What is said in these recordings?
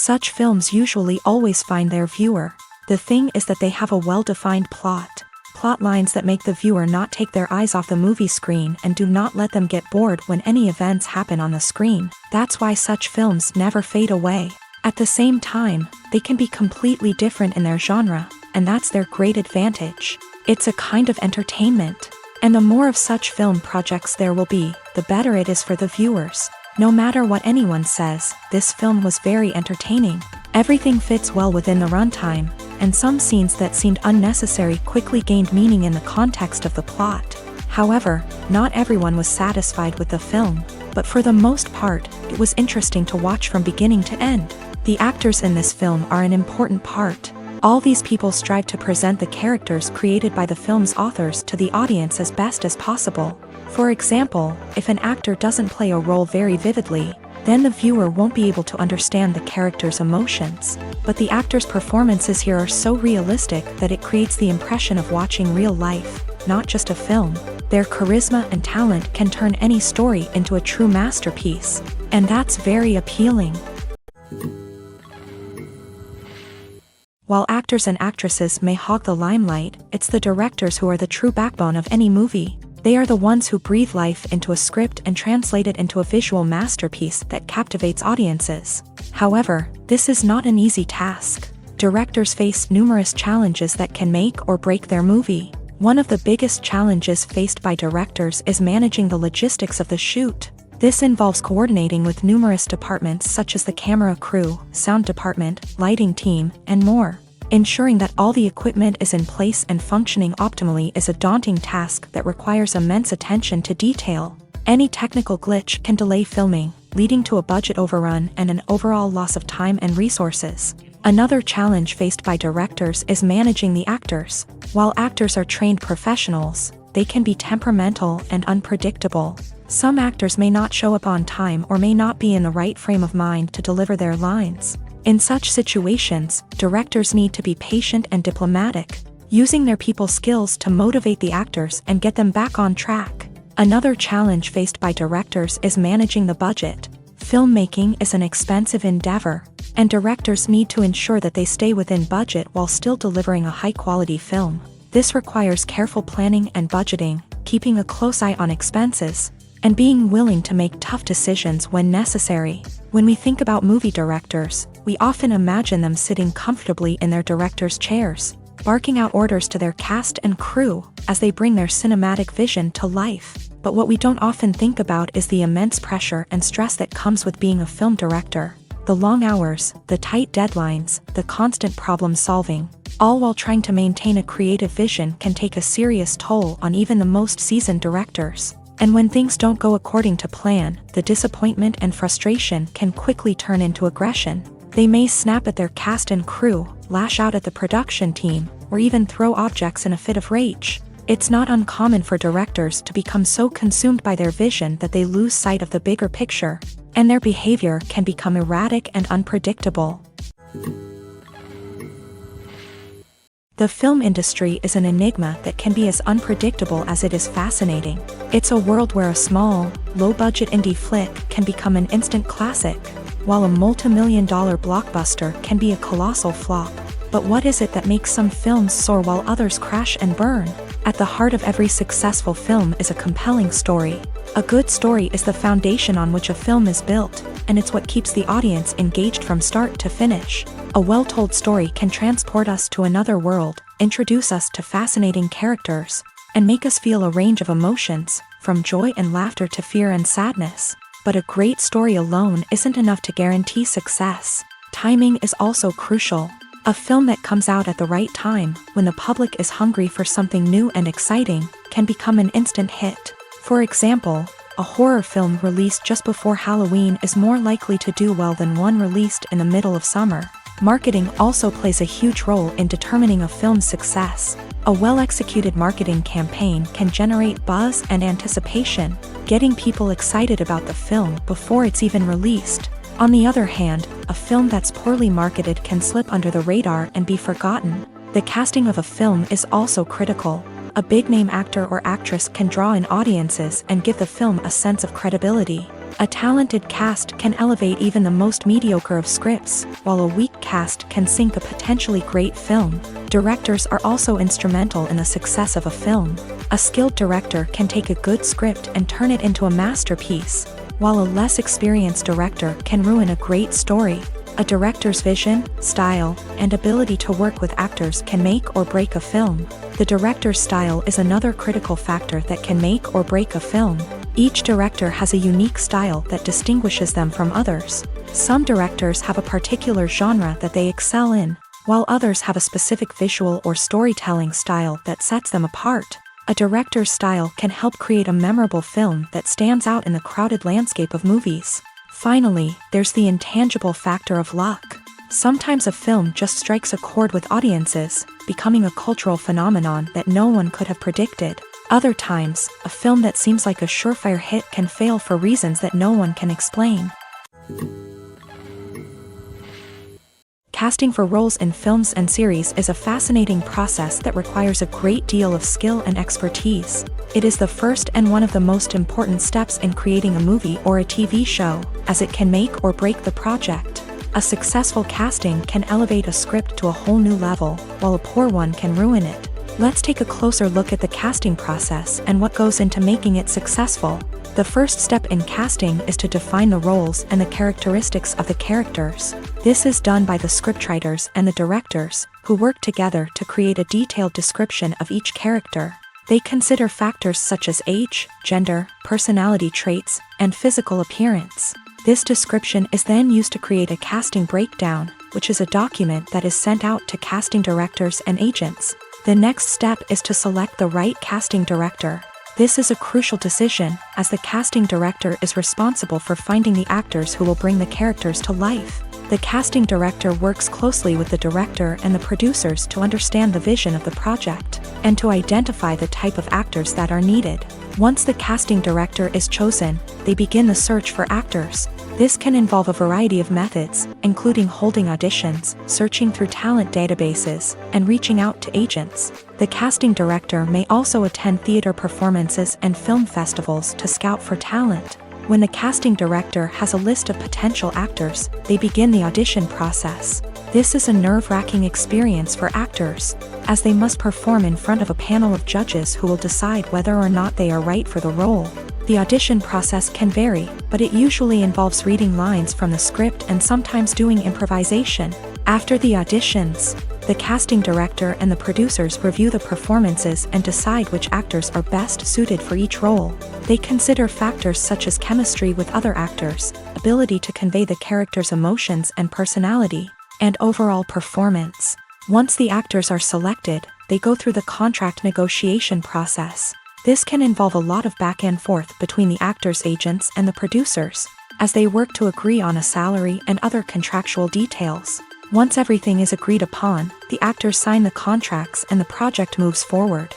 Such films usually always find their viewer. The thing is that they have a well-defined plot. Plot lines that make the viewer not take their eyes off the movie screen and do not let them get bored when any events happen on the screen. That's why such films never fade away. At the same time, they can be completely different in their genre, and that's their great advantage. It's a kind of entertainment. And the more of such film projects there will be, the better it is for the viewers. No matter what anyone says, this film was very entertaining. Everything fits well within the runtime, and some scenes that seemed unnecessary quickly gained meaning in the context of the plot. However, not everyone was satisfied with the film, but for the most part, it was interesting to watch from beginning to end. The actors in this film are an important part. All these people strive to present the characters created by the film's authors to the audience as best as possible. For example, if an actor doesn't play a role very vividly, then the viewer won't be able to understand the character's emotions. But the actors' performances here are so realistic that it creates the impression of watching real life, not just a film. Their charisma and talent can turn any story into a true masterpiece, and that's very appealing. While actors and actresses may hog the limelight, it's the directors who are the true backbone of any movie. They are the ones who breathe life into a script and translate it into a visual masterpiece that captivates audiences. However, this is not an easy task. Directors face numerous challenges that can make or break their movie. One of the biggest challenges faced by directors is managing the logistics of the shoot. This involves coordinating with numerous departments such as the camera crew, sound department, lighting team, and more. Ensuring that all the equipment is in place and functioning optimally is a daunting task that requires immense attention to detail. Any technical glitch can delay filming, leading to a budget overrun and an overall loss of time and resources. Another challenge faced by directors is managing the actors. While actors are trained professionals, they can be temperamental and unpredictable. Some actors may not show up on time or may not be in the right frame of mind to deliver their lines. In such situations, directors need to be patient and diplomatic, using their people skills to motivate the actors and get them back on track. Another challenge faced by directors is managing the budget. Filmmaking is an expensive endeavor, and directors need to ensure that they stay within budget while still delivering a high-quality film. This requires careful planning and budgeting, keeping a close eye on expenses, and being willing to make tough decisions when necessary. When we think about movie directors, we often imagine them sitting comfortably in their director's chairs, barking out orders to their cast and crew as they bring their cinematic vision to life. But what we don't often think about is the immense pressure and stress that comes with being a film director. The long hours, the tight deadlines, the constant problem solving, all while trying to maintain a creative vision can take a serious toll on even the most seasoned directors. And when things don't go according to plan, the disappointment and frustration can quickly turn into aggression. They may snap at their cast and crew, lash out at the production team, or even throw objects in a fit of rage. It's not uncommon for directors to become so consumed by their vision that they lose sight of the bigger picture, and their behavior can become erratic and unpredictable. The film industry is an enigma that can be as unpredictable as it is fascinating. It's a world where a small, low-budget indie flick can become an instant classic, while a multi-million-dollar blockbuster can be a colossal flop. But what is it that makes some films soar while others crash and burn? At the heart of every successful film is a compelling story. A good story is the foundation on which a film is built, and it's what keeps the audience engaged from start to finish. A well-told story can transport us to another world, introduce us to fascinating characters, and make us feel a range of emotions, from joy and laughter to fear and sadness. But a great story alone isn't enough to guarantee success. Timing is also crucial. A film that comes out at the right time, when the public is hungry for something new and exciting, can become an instant hit. For example, a horror film released just before Halloween is more likely to do well than one released in the middle of summer. Marketing also plays a huge role in determining a film's success. A well-executed marketing campaign can generate buzz and anticipation, getting people excited about the film before it's even released. On the other hand, a film that's poorly marketed can slip under the radar and be forgotten. The casting of a film is also critical. A big-name actor or actress can draw in audiences and give the film a sense of credibility. A talented cast can elevate even the most mediocre of scripts, while a weak cast can sink a potentially great film. Directors are also instrumental in the success of a film. A skilled director can take a good script and turn it into a masterpiece, while a less experienced director can ruin a great story. A director's vision, style, and ability to work with actors can make or break a film. The director's style is another critical factor that can make or break a film. Each director has a unique style that distinguishes them from others. Some directors have a particular genre that they excel in, while others have a specific visual or storytelling style that sets them apart. A director's style can help create a memorable film that stands out in the crowded landscape of movies. Finally, there's the intangible factor of luck. Sometimes a film just strikes a chord with audiences, becoming a cultural phenomenon that no one could have predicted. Other times, a film that seems like a surefire hit can fail for reasons that no one can explain. Casting for roles in films and series is a fascinating process that requires a great deal of skill and expertise. It is the first and one of the most important steps in creating a movie or a TV show, as it can make or break the project. A successful casting can elevate a script to a whole new level, while a poor one can ruin it. Let's take a closer look at the casting process and what goes into making it successful. The first step in casting is to define the roles and the characteristics of the characters. This is done by the scriptwriters and the directors, who work together to create a detailed description of each character. They consider factors such as age, gender, personality traits, and physical appearance. This description is then used to create a casting breakdown, which is a document that is sent out to casting directors and agents. The next step is to select the right casting director. This is a crucial decision, as the casting director is responsible for finding the actors who will bring the characters to life. The casting director works closely with the director and the producers to understand the vision of the project, and to identify the type of actors that are needed. Once the casting director is chosen, they begin the search for actors. This can involve a variety of methods, including holding auditions, searching through talent databases, and reaching out to agents. The casting director may also attend theater performances and film festivals to scout for talent. When the casting director has a list of potential actors, they begin the audition process. This is a nerve-wracking experience for actors, as they must perform in front of a panel of judges who will decide whether or not they are right for the role. The audition process can vary, but it usually involves reading lines from the script and sometimes doing improvisation. After the auditions, the casting director and the producers review the performances and decide which actors are best suited for each role. They consider factors such as chemistry with other actors, ability to convey the character's emotions and personality, and overall performance. Once the actors are selected, they go through the contract negotiation process. This can involve a lot of back and forth between the actors' agents and the producers, as they work to agree on a salary and other contractual details. Once everything is agreed upon, the actors sign the contracts and the project moves forward.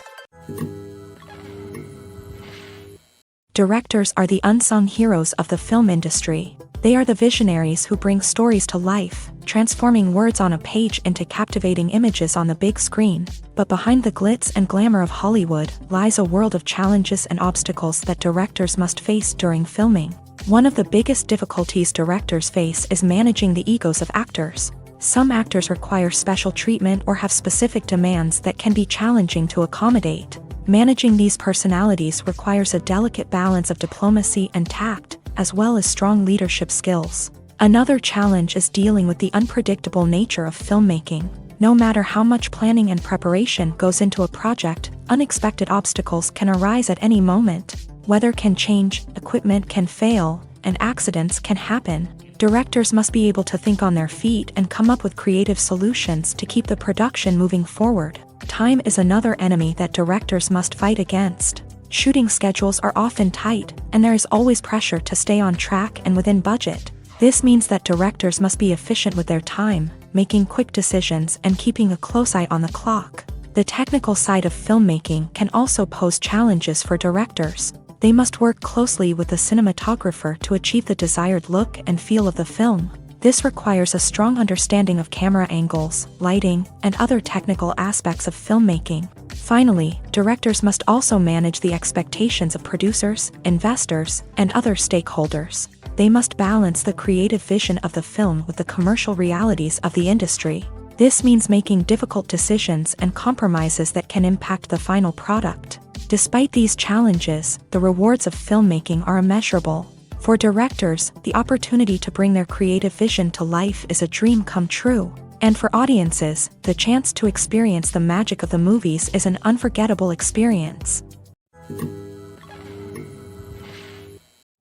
Directors are the unsung heroes of the film industry. They are the visionaries who bring stories to life, transforming words on a page into captivating images on the big screen. But behind the glitz and glamour of Hollywood lies a world of challenges and obstacles that directors must face during filming. One of the biggest difficulties directors face is managing the egos of actors. Some actors require special treatment or have specific demands that can be challenging to accommodate. Managing these personalities requires a delicate balance of diplomacy and tact, as well as strong leadership skills. Another challenge is dealing with the unpredictable nature of filmmaking. No matter how much planning and preparation goes into a project, unexpected obstacles can arise at any moment. Weather can change, equipment can fail, and accidents can happen. Directors must be able to think on their feet and come up with creative solutions to keep the production moving forward. Time is another enemy that directors must fight against. Shooting schedules are often tight, and there is always pressure to stay on track and within budget. This means that directors must be efficient with their time, making quick decisions and keeping a close eye on the clock. The technical side of filmmaking can also pose challenges for directors. They must work closely with the cinematographer to achieve the desired look and feel of the film. This requires a strong understanding of camera angles, lighting, and other technical aspects of filmmaking. Finally, directors must also manage the expectations of producers, investors, and other stakeholders. They must balance the creative vision of the film with the commercial realities of the industry. This means making difficult decisions and compromises that can impact the final product. Despite these challenges, the rewards of filmmaking are immeasurable. For directors, the opportunity to bring their creative vision to life is a dream come true. And for audiences, the chance to experience the magic of the movies is an unforgettable experience.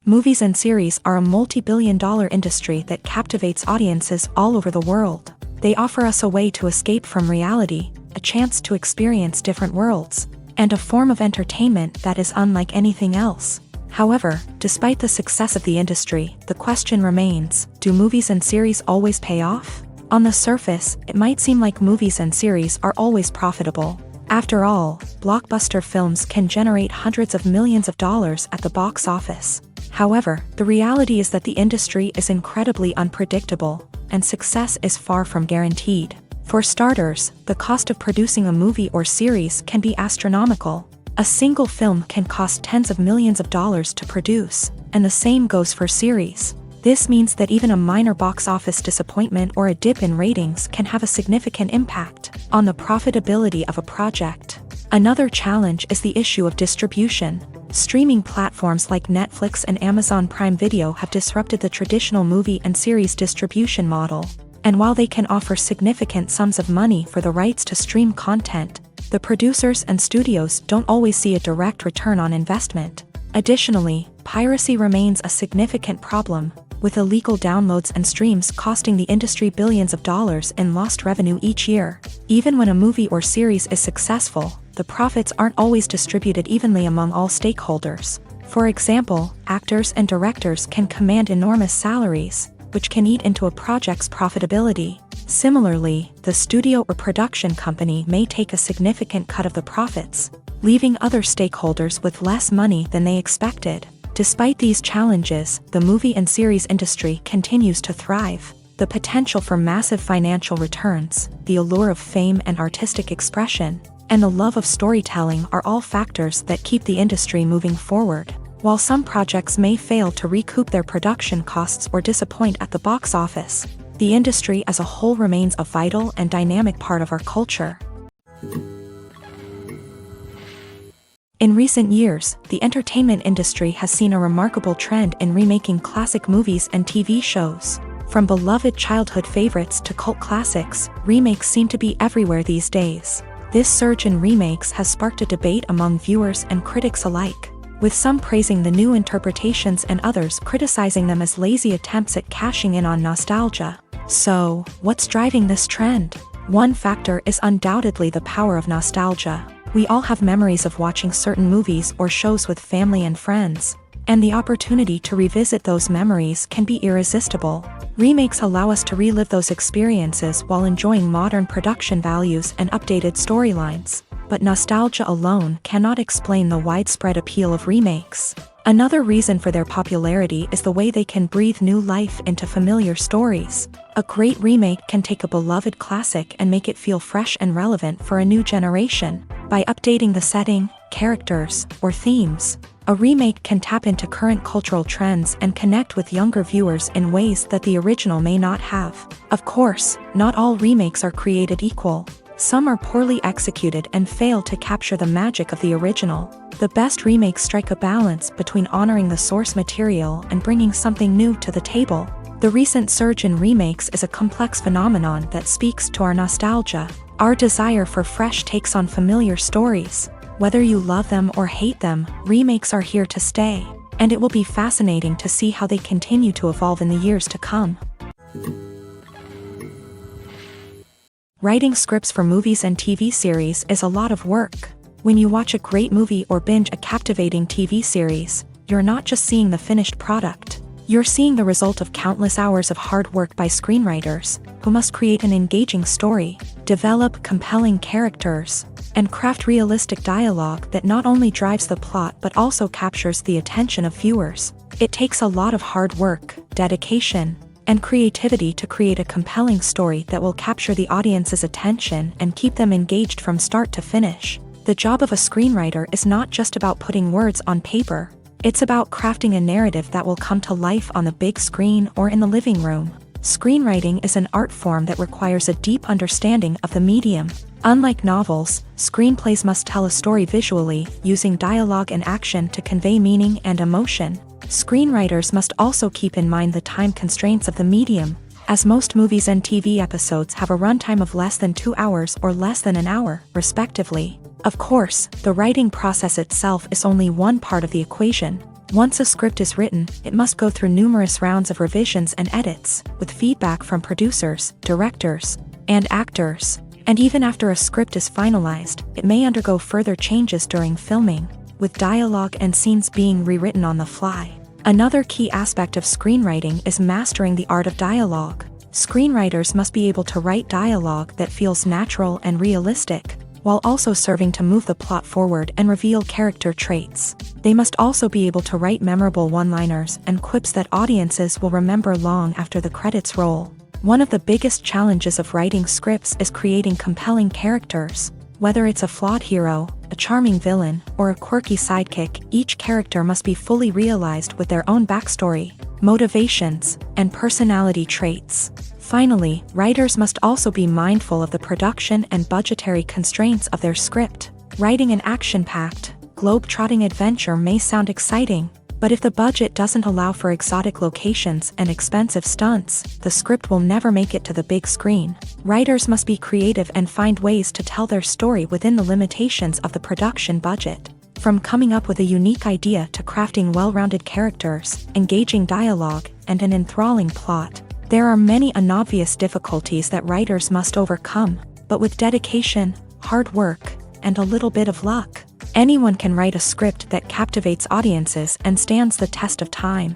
Movies and series are a multi-billion-dollar industry that captivates audiences all over the world. They offer us a way to escape from reality, a chance to experience different worlds, and a form of entertainment that is unlike anything else. However, despite the success of the industry, the question remains, do movies and series always pay off? On the surface, it might seem like movies and series are always profitable. After all, blockbuster films can generate hundreds of millions of dollars at the box office. However, the reality is that the industry is incredibly unpredictable, and success is far from guaranteed. For starters, the cost of producing a movie or series can be astronomical. A single film can cost tens of millions of dollars to produce, and the same goes for series. This means that even a minor box office disappointment or a dip in ratings can have a significant impact on the profitability of a project. Another challenge is the issue of distribution. Streaming platforms like Netflix and Amazon Prime Video have disrupted the traditional movie and series distribution model. And while they can offer significant sums of money for the rights to stream content, the producers and studios don't always see a direct return on investment. Additionally, piracy remains a significant problem, with illegal downloads and streams costing the industry billions of dollars in lost revenue each year. Even when a movie or series is successful, the profits aren't always distributed evenly among all stakeholders. For example, actors and directors can command enormous salaries, which can eat into a project's profitability. Similarly, the studio or production company may take a significant cut of the profits, leaving other stakeholders with less money than they expected. Despite these challenges, the movie and series industry continues to thrive. The potential for massive financial returns, the allure of fame and artistic expression, and the love of storytelling are all factors that keep the industry moving forward. While some projects may fail to recoup their production costs or disappoint at the box office, the industry as a whole remains a vital and dynamic part of our culture. In recent years, the entertainment industry has seen a remarkable trend in remaking classic movies and TV shows. From beloved childhood favorites to cult classics, remakes seem to be everywhere these days. This surge in remakes has sparked a debate among viewers and critics alike, with some praising the new interpretations and others criticizing them as lazy attempts at cashing in on nostalgia. So, what's driving this trend? One factor is undoubtedly the power of nostalgia. We all have memories of watching certain movies or shows with family and friends, and the opportunity to revisit those memories can be irresistible. Remakes allow us to relive those experiences while enjoying modern production values and updated storylines. But nostalgia alone cannot explain the widespread appeal of remakes. Another reason for their popularity is the way they can breathe new life into familiar stories. A great remake can take a beloved classic and make it feel fresh and relevant for a new generation. By updating the setting, characters, or themes, a remake can tap into current cultural trends and connect with younger viewers in ways that the original may not have. Of course, not all remakes are created equal. Some are poorly executed and fail to capture the magic of the original. The best remakes strike a balance between honoring the source material and bringing something new to the table. The recent surge in remakes is a complex phenomenon that speaks to our nostalgia, our desire for fresh takes on familiar stories. Whether you love them or hate them, remakes are here to stay, and it will be fascinating to see how they continue to evolve in the years to come. Writing scripts for movies and TV series is a lot of work. When you watch a great movie or binge a captivating TV series, you're not just seeing the finished product. You're seeing the result of countless hours of hard work by screenwriters, who must create an engaging story, develop compelling characters, and craft realistic dialogue that not only drives the plot but also captures the attention of viewers. It takes a lot of hard work, dedication, and creativity to create a compelling story that will capture the audience's attention and keep them engaged from start to finish. The job of a screenwriter is not just about putting words on paper. It's about crafting a narrative that will come to life on the big screen or in the living room. Screenwriting is an art form that requires a deep understanding of the medium. Unlike novels, screenplays must tell a story visually, using dialogue and action to convey meaning and emotion. Screenwriters must also keep in mind the time constraints of the medium, as most movies and TV episodes have a runtime of less than 2 hours or less than an hour, respectively. Of course, the writing process itself is only one part of the equation. Once a script is written, it must go through numerous rounds of revisions and edits, with feedback from producers, directors, and actors. And even after a script is finalized, it may undergo further changes during filming, with dialogue and scenes being rewritten on the fly. Another key aspect of screenwriting is mastering the art of dialogue. Screenwriters must be able to write dialogue that feels natural and realistic, while also serving to move the plot forward and reveal character traits. They must also be able to write memorable one-liners and quips that audiences will remember long after the credits roll. One of the biggest challenges of writing scripts is creating compelling characters. Whether it's a flawed hero, a charming villain, or a quirky sidekick, each character must be fully realized with their own backstory, motivations, and personality traits. Finally, writers must also be mindful of the production and budgetary constraints of their script. Writing an action-packed, globe-trotting adventure may sound exciting, but if the budget doesn't allow for exotic locations and expensive stunts, the script will never make it to the big screen. Writers must be creative and find ways to tell their story within the limitations of the production budget. From coming up with a unique idea to crafting well-rounded characters, engaging dialogue, and an enthralling plot, there are many unobvious difficulties that writers must overcome, but with dedication, hard work, and a little bit of luck, anyone can write a script that captivates audiences and stands the test of time.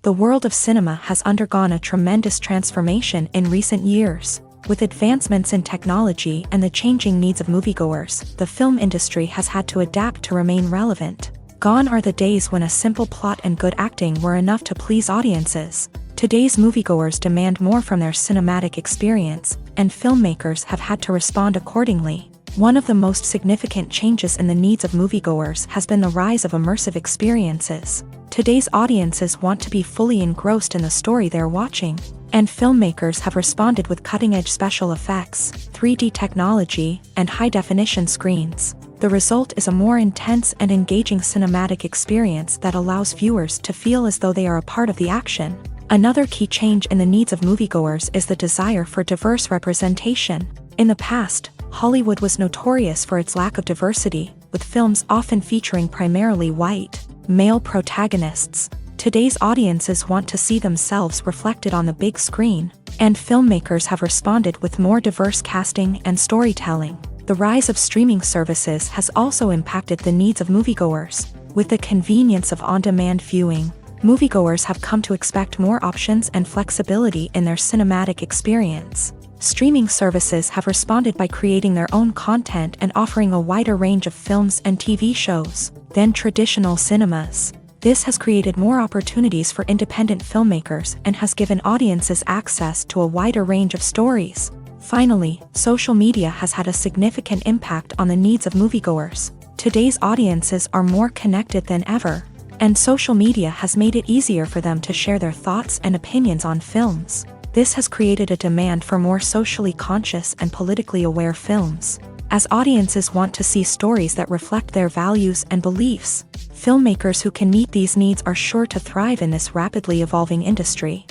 The world of cinema has undergone a tremendous transformation in recent years. With advancements in technology and the changing needs of moviegoers, the film industry has had to adapt to remain relevant. Gone are the days when a simple plot and good acting were enough to please audiences. Today's moviegoers demand more from their cinematic experience, and filmmakers have had to respond accordingly. One of the most significant changes in the needs of moviegoers has been the rise of immersive experiences. Today's audiences want to be fully engrossed in the story they're watching, and filmmakers have responded with cutting-edge special effects, 3D technology, and high-definition screens. The result is a more intense and engaging cinematic experience that allows viewers to feel as though they are a part of the action. Another key change in the needs of moviegoers is the desire for diverse representation. In the past, Hollywood was notorious for its lack of diversity, with films often featuring primarily white, male protagonists. Today's audiences want to see themselves reflected on the big screen, and filmmakers have responded with more diverse casting and storytelling. The rise of streaming services has also impacted the needs of moviegoers. With the convenience of on-demand viewing, moviegoers have come to expect more options and flexibility in their cinematic experience. Streaming services have responded by creating their own content and offering a wider range of films and TV shows than traditional cinemas. This has created more opportunities for independent filmmakers and has given audiences access to a wider range of stories. Finally, social media has had a significant impact on the needs of moviegoers. Today's audiences are more connected than ever, and social media has made it easier for them to share their thoughts and opinions on films. This has created a demand for more socially conscious and politically aware films. As audiences want to see stories that reflect their values and beliefs, filmmakers who can meet these needs are sure to thrive in this rapidly evolving industry.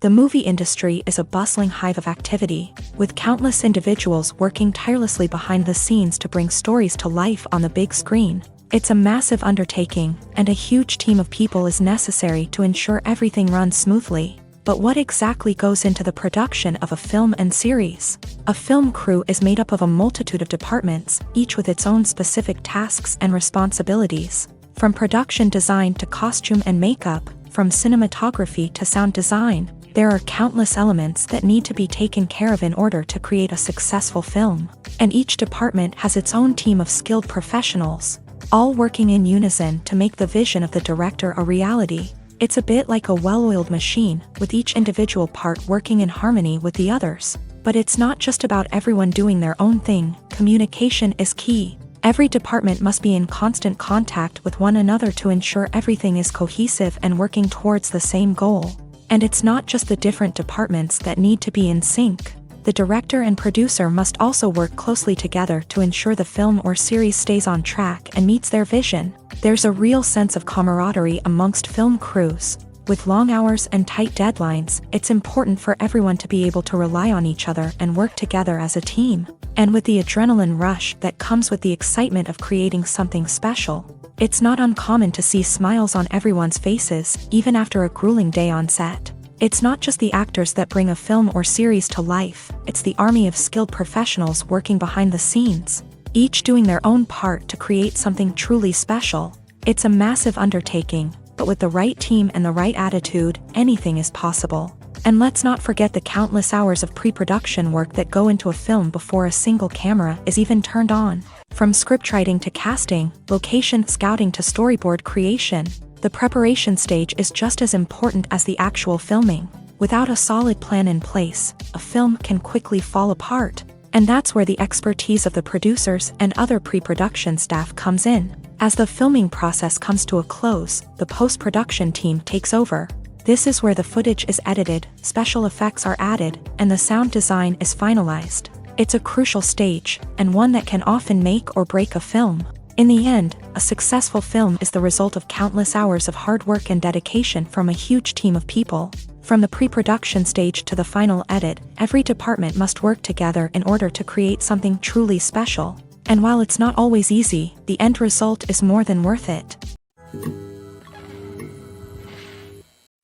The movie industry is a bustling hive of activity, with countless individuals working tirelessly behind the scenes to bring stories to life on the big screen. It's a massive undertaking, and a huge team of people is necessary to ensure everything runs smoothly. But what exactly goes into the production of a film and series? A film crew is made up of a multitude of departments, each with its own specific tasks and responsibilities. From production design to costume and makeup, from cinematography to sound design, there are countless elements that need to be taken care of in order to create a successful film. And each department has its own team of skilled professionals, all working in unison to make the vision of the director a reality. It's a bit like a well-oiled machine, with each individual part working in harmony with the others. But it's not just about everyone doing their own thing. Communication is key. Every department must be in constant contact with one another to ensure everything is cohesive and working towards the same goal. And it's not just the different departments that need to be in sync. The director and producer must also work closely together to ensure the film or series stays on track and meets their vision. There's a real sense of camaraderie amongst film crews. With long hours and tight deadlines, it's important for everyone to be able to rely on each other and work together as a team. And with the adrenaline rush that comes with the excitement of creating something special, it's not uncommon to see smiles on everyone's faces, even after a grueling day on set. It's not just the actors that bring a film or series to life, it's the army of skilled professionals working behind the scenes, each doing their own part to create something truly special. It's a massive undertaking, but with the right team and the right attitude, anything is possible. And let's not forget the countless hours of pre-production work that go into a film before a single camera is even turned on. From scriptwriting to casting, location scouting to storyboard creation, the preparation stage is just as important as the actual filming. Without a solid plan in place, a film can quickly fall apart. And that's where the expertise of the producers and other pre-production staff comes in. As the filming process comes to a close, the post-production team takes over. This is where the footage is edited, special effects are added, and the sound design is finalized. It's a crucial stage, and one that can often make or break a film. In the end, a successful film is the result of countless hours of hard work and dedication from a huge team of people. From the pre-production stage to the final edit, every department must work together in order to create something truly special. And while it's not always easy, the end result is more than worth it.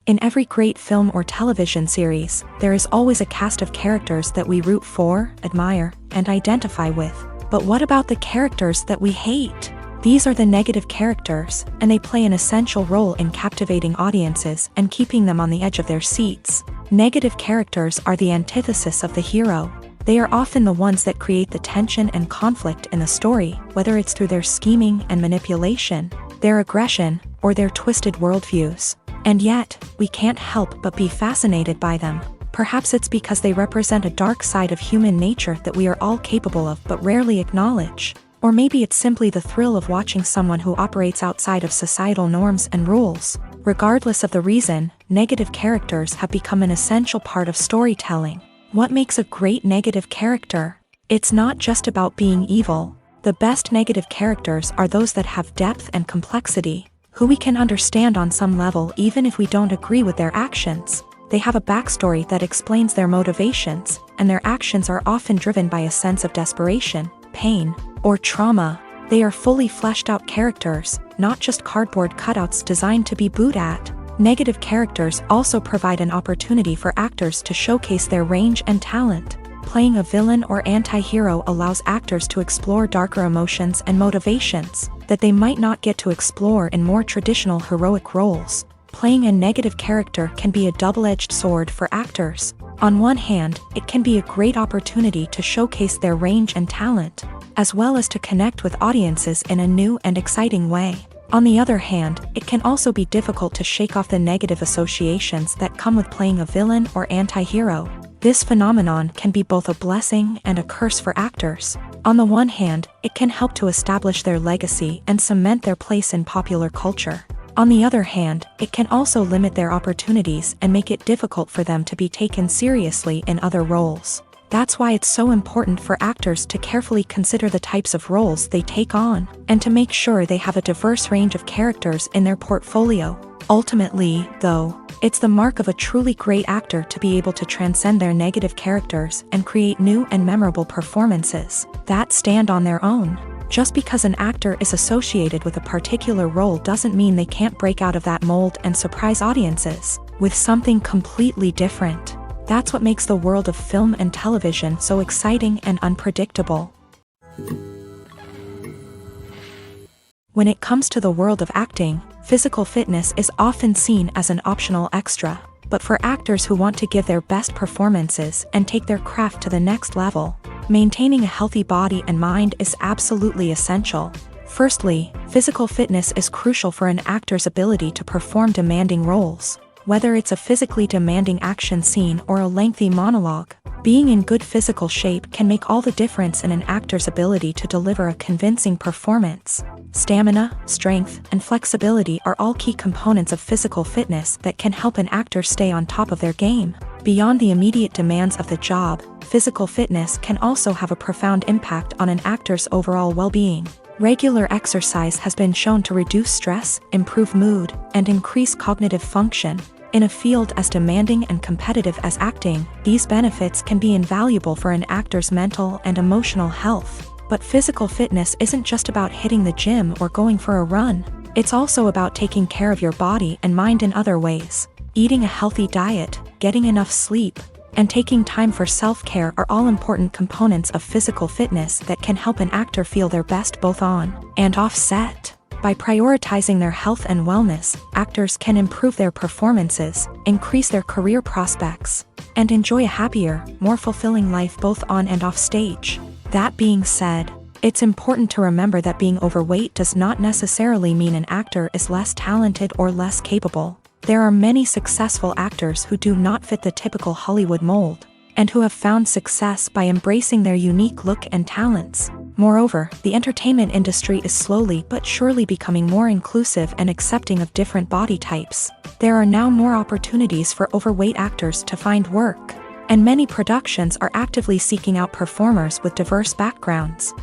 In every great film or television series, there is always a cast of characters that we root for, admire, and identify with. But what about the characters that we hate? These are the negative characters, and they play an essential role in captivating audiences and keeping them on the edge of their seats. Negative characters are the antithesis of the hero. They are often the ones that create the tension and conflict in the story, whether it's through their scheming and manipulation, their aggression, or their twisted worldviews. And yet, we can't help but be fascinated by them. Perhaps it's because they represent a dark side of human nature that we are all capable of but rarely acknowledge. Or maybe it's simply the thrill of watching someone who operates outside of societal norms and rules. Regardless of the reason, negative characters have become an essential part of storytelling. What makes a great negative character? It's not just about being evil. The best negative characters are those that have depth and complexity, who we can understand on some level even if we don't agree with their actions. They have a backstory that explains their motivations, and their actions are often driven by a sense of desperation, pain, or trauma. They are fully fleshed out characters, not just cardboard cutouts designed to be booed at. Negative characters also provide an opportunity for actors to showcase their range and talent. Playing a villain or anti-hero allows actors to explore darker emotions and motivations that they might not get to explore in more traditional heroic roles. Playing a negative character can be a double-edged sword for actors. On one hand, it can be a great opportunity to showcase their range and talent, as well as to connect with audiences in a new and exciting way. On the other hand, it can also be difficult to shake off the negative associations that come with playing a villain or anti-hero. This phenomenon can be both a blessing and a curse for actors. On the one hand, it can help to establish their legacy and cement their place in popular culture. On the other hand, it can also limit their opportunities and make it difficult for them to be taken seriously in other roles. That's why it's so important for actors to carefully consider the types of roles they take on, and to make sure they have a diverse range of characters in their portfolio. Ultimately, though, it's the mark of a truly great actor to be able to transcend their negative characters and create new and memorable performances that stand on their own. Just because an actor is associated with a particular role doesn't mean they can't break out of that mold and surprise audiences with something completely different. That's what makes the world of film and television so exciting and unpredictable. When it comes to the world of acting, physical fitness is often seen as an optional extra. But for actors who want to give their best performances and take their craft to the next level, maintaining a healthy body and mind is absolutely essential. Firstly, physical fitness is crucial for an actor's ability to perform demanding roles. Whether it's a physically demanding action scene or a lengthy monologue, being in good physical shape can make all the difference in an actor's ability to deliver a convincing performance. Stamina, strength, and flexibility are all key components of physical fitness that can help an actor stay on top of their game. Beyond the immediate demands of the job, physical fitness can also have a profound impact on an actor's overall well-being. Regular exercise has been shown to reduce stress, improve mood, and increase cognitive function. In a field as demanding and competitive as acting, these benefits can be invaluable for an actor's mental and emotional health. But physical fitness isn't just about hitting the gym or going for a run. It's also about taking care of your body and mind in other ways. Eating a healthy diet, getting enough sleep, and taking time for self-care are all important components of physical fitness that can help an actor feel their best both on and off set. By prioritizing their health and wellness, actors can improve their performances, increase their career prospects, and enjoy a happier, more fulfilling life both on and off stage. That being said, it's important to remember that being overweight does not necessarily mean an actor is less talented or less capable. There are many successful actors who do not fit the typical Hollywood mold, and who have found success by embracing their unique look and talents. Moreover, the entertainment industry is slowly but surely becoming more inclusive and accepting of different body types. There are now more opportunities for overweight actors to find work, and many productions are actively seeking out performers with diverse backgrounds.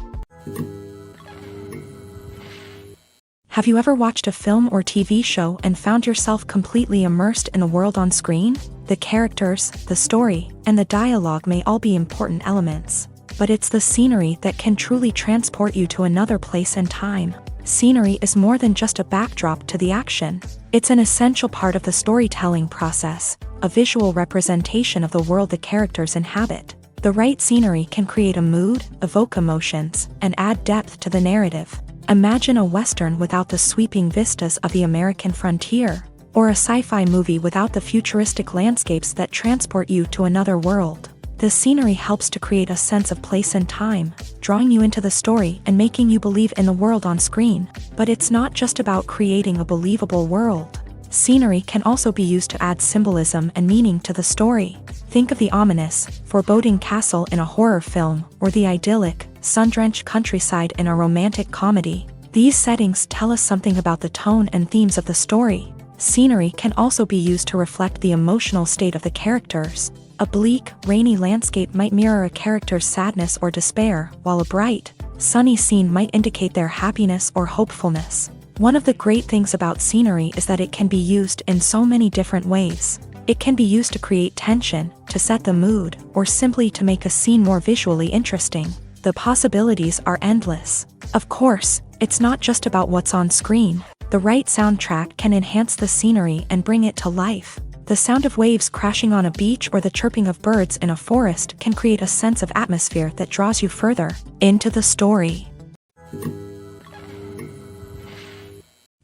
Have you ever watched a film or TV show and found yourself completely immersed in the world on screen? The characters, the story, and the dialogue may all be important elements, but it's the scenery that can truly transport you to another place and time. Scenery is more than just a backdrop to the action. It's an essential part of the storytelling process, a visual representation of the world the characters inhabit. The right scenery can create a mood, evoke emotions, and add depth to the narrative. Imagine a Western without the sweeping vistas of the American frontier, or a sci-fi movie without the futuristic landscapes that transport you to another world. The scenery helps to create a sense of place and time, drawing you into the story and making you believe in the world on screen. But it's not just about creating a believable world. Scenery can also be used to add symbolism and meaning to the story. Think of the ominous, foreboding castle in a horror film, or the idyllic, sun-drenched countryside in a romantic comedy. These settings tell us something about the tone and themes of the story. Scenery can also be used to reflect the emotional state of the characters. A bleak, rainy landscape might mirror a character's sadness or despair, while a bright, sunny scene might indicate their happiness or hopefulness. One of the great things about scenery is that it can be used in so many different ways. It can be used to create tension, to set the mood, or simply to make a scene more visually interesting. The possibilities are endless. Of course, it's not just about what's on screen. The right soundtrack can enhance the scenery and bring it to life. The sound of waves crashing on a beach or the chirping of birds in a forest can create a sense of atmosphere that draws you further into the story.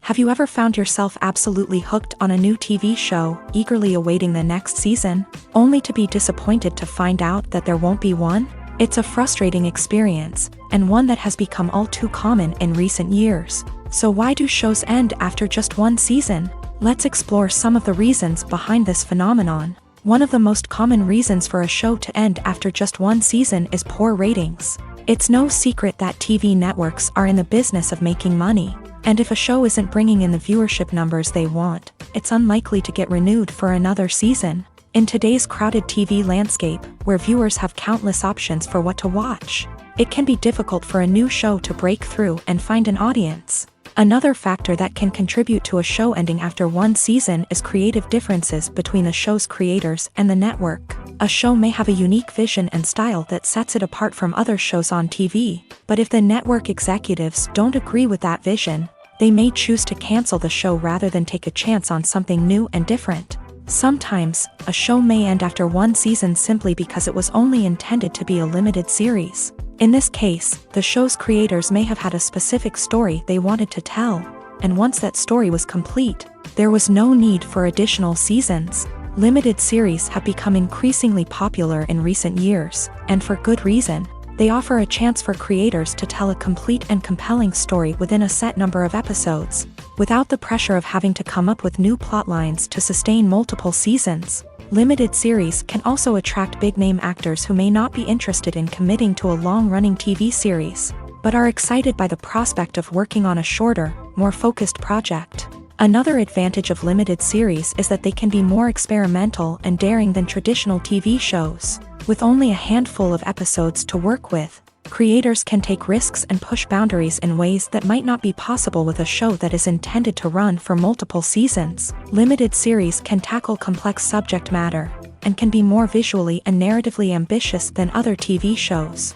Have you ever found yourself absolutely hooked on a new TV show, eagerly awaiting the next season, only to be disappointed to find out that there won't be one? It's a frustrating experience, and one that has become all too common in recent years. So why do shows end after just one season? Let's explore some of the reasons behind this phenomenon. One of the most common reasons for a show to end after just one season is poor ratings. It's no secret that TV networks are in the business of making money. And if a show isn't bringing in the viewership numbers they want, it's unlikely to get renewed for another season. In today's crowded TV landscape, where viewers have countless options for what to watch, it can be difficult for a new show to break through and find an audience. Another factor that can contribute to a show ending after one season is creative differences between the show's creators and the network. A show may have a unique vision and style that sets it apart from other shows on TV, but if the network executives don't agree with that vision, they may choose to cancel the show rather than take a chance on something new and different. Sometimes, a show may end after one season simply because it was only intended to be a limited series. In this case, the show's creators may have had a specific story they wanted to tell, and once that story was complete, there was no need for additional seasons. Limited series have become increasingly popular in recent years, and for good reason. They offer a chance for creators to tell a complete and compelling story within a set number of episodes, without the pressure of having to come up with new plotlines to sustain multiple seasons. Limited series can also attract big-name actors who may not be interested in committing to a long-running TV series, but are excited by the prospect of working on a shorter, more focused project. Another advantage of limited series is that they can be more experimental and daring than traditional TV shows. With only a handful of episodes to work with, creators can take risks and push boundaries in ways that might not be possible with a show that is intended to run for multiple seasons. Limited series can tackle complex subject matter, and can be more visually and narratively ambitious than other TV shows.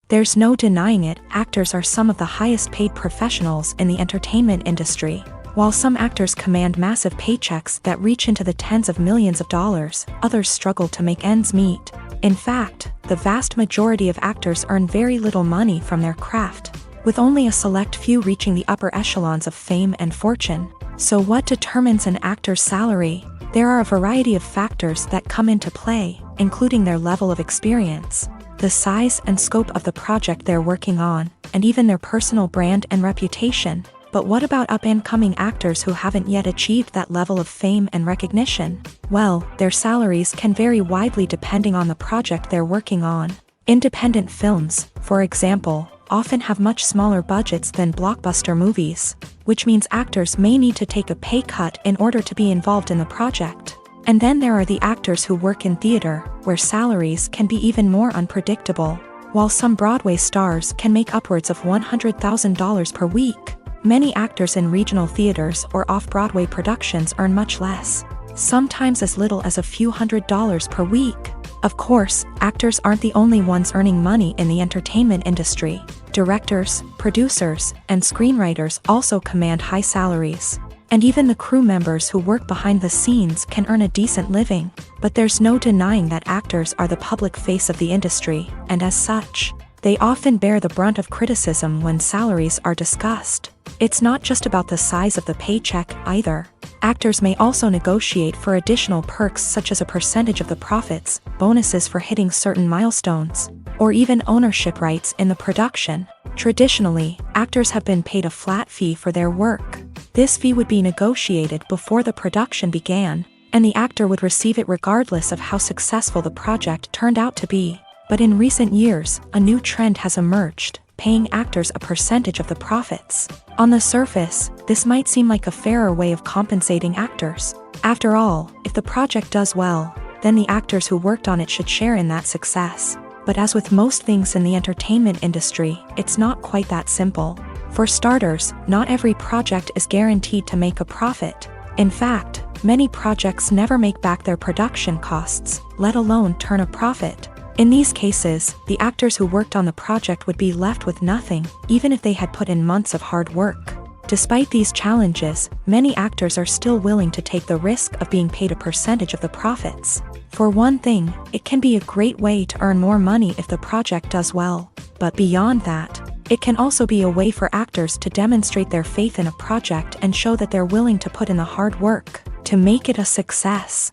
There's no denying it, actors are some of the highest paid professionals in the entertainment industry. While some actors command massive paychecks that reach into the tens of millions of dollars, others struggle to make ends meet. In fact, the vast majority of actors earn very little money from their craft, with only a select few reaching the upper echelons of fame and fortune. So what determines an actor's salary? There are a variety of factors that come into play, including their level of experience, the size and scope of the project they're working on, and even their personal brand and reputation. But what about up-and-coming actors who haven't yet achieved that level of fame and recognition? Well, their salaries can vary widely depending on the project they're working on. Independent films, for example, often have much smaller budgets than blockbuster movies, which means actors may need to take a pay cut in order to be involved in the project. And then there are the actors who work in theater, where salaries can be even more unpredictable. While some Broadway stars can make upwards of $100,000 per week, many actors in regional theaters or off-Broadway productions earn much less, sometimes as little as a few $100s per week. Of course, actors aren't the only ones earning money in the entertainment industry. Directors, producers, and screenwriters also command high salaries. And even the crew members who work behind the scenes can earn a decent living. But there's no denying that actors are the public face of the industry, and as such, they often bear the brunt of criticism when salaries are discussed. It's not just about the size of the paycheck, either. Actors may also negotiate for additional perks such as a percentage of the profits, bonuses for hitting certain milestones, or even ownership rights in the production. Traditionally, actors have been paid a flat fee for their work. This fee would be negotiated before the production began, and the actor would receive it regardless of how successful the project turned out to be. But in recent years, a new trend has emerged, paying actors a percentage of the profits. On the surface, this might seem like a fairer way of compensating actors. After all, if the project does well, then the actors who worked on it should share in that success. But as with most things in the entertainment industry, it's not quite that simple. For starters, not every project is guaranteed to make a profit. In fact, many projects never make back their production costs, let alone turn a profit. In these cases, the actors who worked on the project would be left with nothing, even if they had put in months of hard work. Despite these challenges, many actors are still willing to take the risk of being paid a percentage of the profits. For one thing, it can be a great way to earn more money if the project does well. But beyond that, it can also be a way for actors to demonstrate their faith in a project and show that they're willing to put in the hard work to make it a success.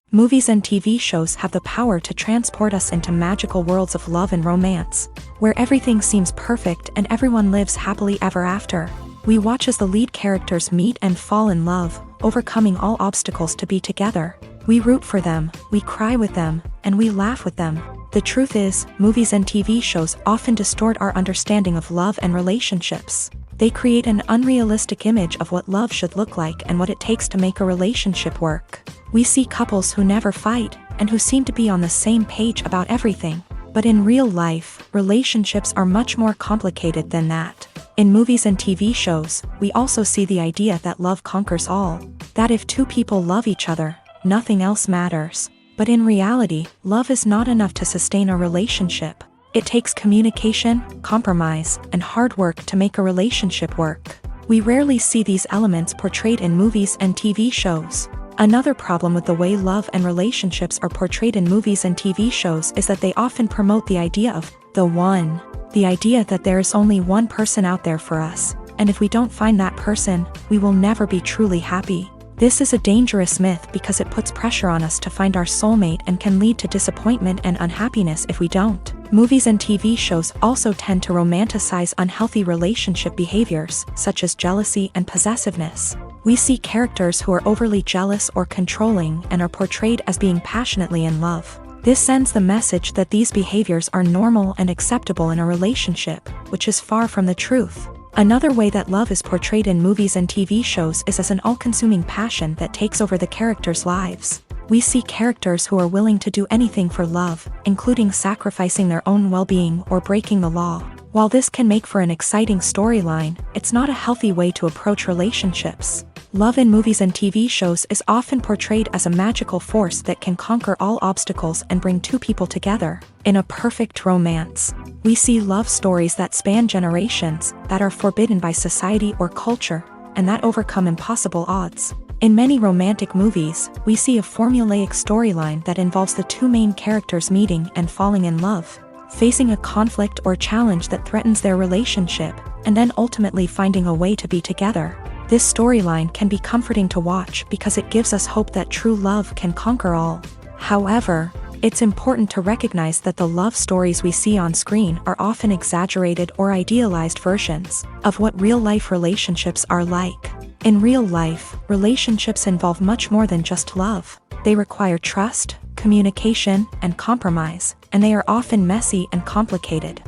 Movies and TV shows have the power to transport us into magical worlds of love and romance, where everything seems perfect and everyone lives happily ever after. We watch as the lead characters meet and fall in love, overcoming all obstacles to be together. We root for them, we cry with them, and we laugh with them. The truth is, movies and TV shows often distort our understanding of love and relationships. They create an unrealistic image of what love should look like and what it takes to make a relationship work. We see couples who never fight, and who seem to be on the same page about everything. But in real life, relationships are much more complicated than that. In movies and TV shows, we also see the idea that love conquers all. That if two people love each other, nothing else matters. But in reality, love is not enough to sustain a relationship. It takes communication, compromise, and hard work to make a relationship work. We rarely see these elements portrayed in movies and TV shows. Another problem with the way love and relationships are portrayed in movies and TV shows is that they often promote the idea of the one. The idea that there is only one person out there for us, and if we don't find that person, we will never be truly happy. This is a dangerous myth because it puts pressure on us to find our soulmate and can lead to disappointment and unhappiness if we don't. Movies and TV shows also tend to romanticize unhealthy relationship behaviors, such as jealousy and possessiveness. We see characters who are overly jealous or controlling and are portrayed as being passionately in love. This sends the message that these behaviors are normal and acceptable in a relationship, which is far from the truth. Another way that love is portrayed in movies and TV shows is as an all-consuming passion that takes over the characters' lives. We see characters who are willing to do anything for love, including sacrificing their own well-being or breaking the law. While this can make for an exciting storyline, it's not a healthy way to approach relationships. Love in movies and TV shows is often portrayed as a magical force that can conquer all obstacles and bring two people together. In a perfect romance, we see love stories that span generations, that are forbidden by society or culture, and that overcome impossible odds. In many romantic movies, we see a formulaic storyline that involves the two main characters meeting and falling in love, facing a conflict or challenge that threatens their relationship, and then ultimately finding a way to be together. This storyline can be comforting to watch because it gives us hope that true love can conquer all. However, it's important to recognize that the love stories we see on screen are often exaggerated or idealized versions of what real-life relationships are like. In real life, relationships involve much more than just love. They require trust, communication, and compromise, and they are often messy and complicated.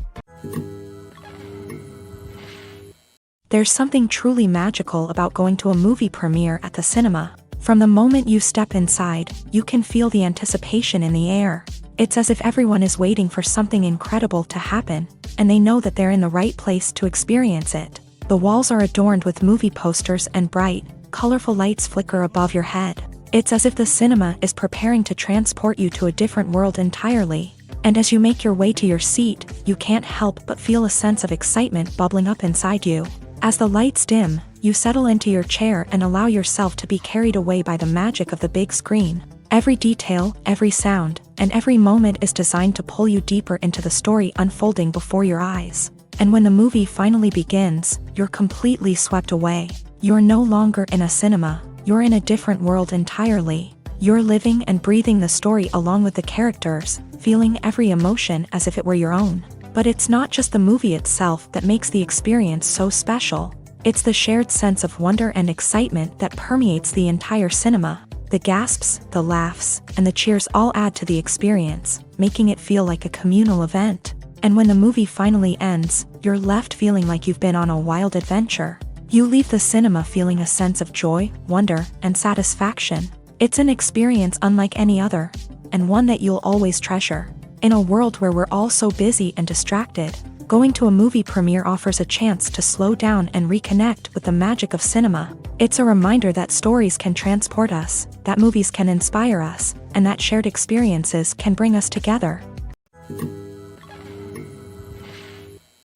There's something truly magical about going to a movie premiere at the cinema. From the moment you step inside, you can feel the anticipation in the air. It's as if everyone is waiting for something incredible to happen, and they know that they're in the right place to experience it. The walls are adorned with movie posters and bright, colorful lights flicker above your head. It's as if the cinema is preparing to transport you to a different world entirely. And as you make your way to your seat, you can't help but feel a sense of excitement bubbling up inside you. As the lights dim, you settle into your chair and allow yourself to be carried away by the magic of the big screen. Every detail, every sound, and every moment is designed to pull you deeper into the story unfolding before your eyes. And when the movie finally begins, you're completely swept away. You're no longer in a cinema, you're in a different world entirely. You're living and breathing the story along with the characters, feeling every emotion as if it were your own. But it's not just the movie itself that makes the experience so special. It's the shared sense of wonder and excitement that permeates the entire cinema. The gasps, the laughs, and the cheers all add to the experience, making it feel like a communal event. And when the movie finally ends, you're left feeling like you've been on a wild adventure. You leave the cinema feeling a sense of joy, wonder, and satisfaction. It's an experience unlike any other, and one that you'll always treasure. In a world where we're all so busy and distracted, going to a movie premiere offers a chance to slow down and reconnect with the magic of cinema. It's a reminder that stories can transport us, that movies can inspire us, and that shared experiences can bring us together.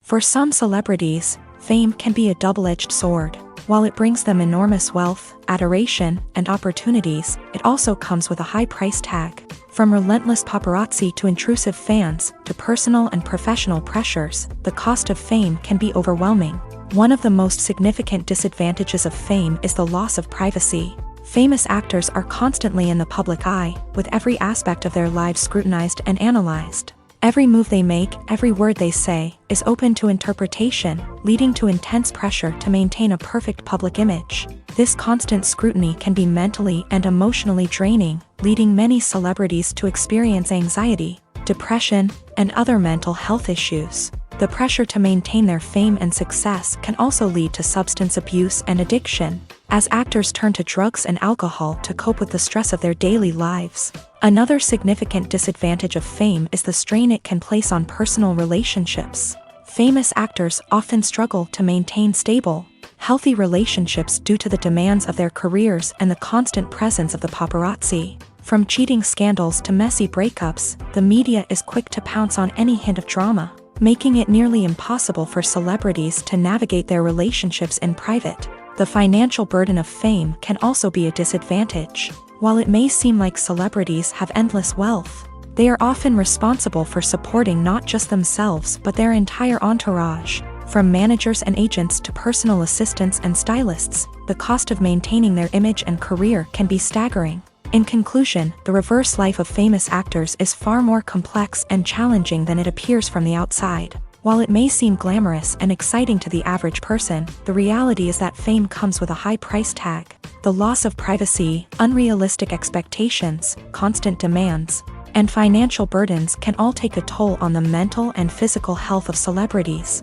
For some celebrities, fame can be a double-edged sword. While it brings them enormous wealth, adoration, and opportunities, it also comes with a high price tag. From relentless paparazzi to intrusive fans, to personal and professional pressures, the cost of fame can be overwhelming. One of the most significant disadvantages of fame is the loss of privacy. Famous actors are constantly in the public eye, with every aspect of their lives scrutinized and analyzed. Every move they make, every word they say, is open to interpretation, leading to intense pressure to maintain a perfect public image. This constant scrutiny can be mentally and emotionally draining, leading many celebrities to experience anxiety, depression, and other mental health issues. The pressure to maintain their fame and success can also lead to substance abuse and addiction, as actors turn to drugs and alcohol to cope with the stress of their daily lives. Another significant disadvantage of fame is the strain it can place on personal relationships. Famous actors often struggle to maintain stable, healthy relationships due to the demands of their careers and the constant presence of the paparazzi. From cheating scandals to messy breakups, the media is quick to pounce on any hint of drama, making it nearly impossible for celebrities to navigate their relationships in private. The financial burden of fame can also be a disadvantage. While it may seem like celebrities have endless wealth, they are often responsible for supporting not just themselves but their entire entourage. From managers and agents to personal assistants and stylists, the cost of maintaining their image and career can be staggering. In conclusion, the reverse life of famous actors is far more complex and challenging than it appears from the outside. While it may seem glamorous and exciting to the average person, the reality is that fame comes with a high price tag. The loss of privacy, unrealistic expectations, constant demands, and financial burdens can all take a toll on the mental and physical health of celebrities.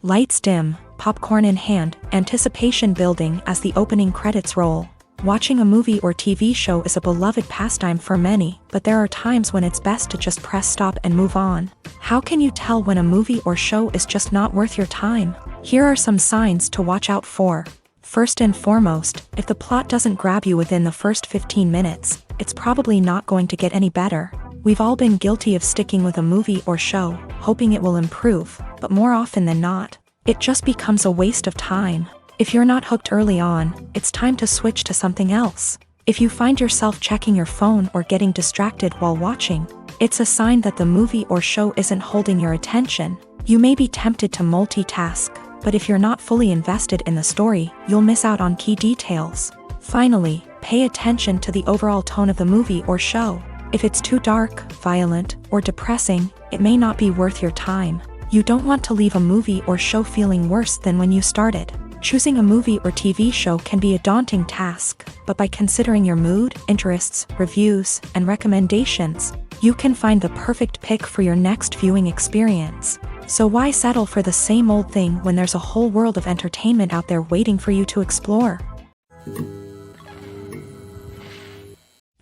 Lights dim, popcorn in hand, anticipation building as the opening credits roll. Watching a movie or TV show is a beloved pastime for many, but there are times when it's best to just press stop and move on. How can you tell when a movie or show is just not worth your time? Here are some signs to watch out for. First and foremost, if the plot doesn't grab you within the first 15 minutes, it's probably not going to get any better. We've all been guilty of sticking with a movie or show, hoping it will improve, but more often than not, it just becomes a waste of time. If you're not hooked early on, it's time to switch to something else. If you find yourself checking your phone or getting distracted while watching, it's a sign that the movie or show isn't holding your attention. You may be tempted to multitask, but if you're not fully invested in the story, you'll miss out on key details. Finally, pay attention to the overall tone of the movie or show. If it's too dark, violent, or depressing, it may not be worth your time. You don't want to leave a movie or show feeling worse than when you started. Choosing a movie or TV show can be a daunting task, but by considering your mood, interests, reviews, and recommendations, you can find the perfect pick for your next viewing experience. So why settle for the same old thing when there's a whole world of entertainment out there waiting for you to explore?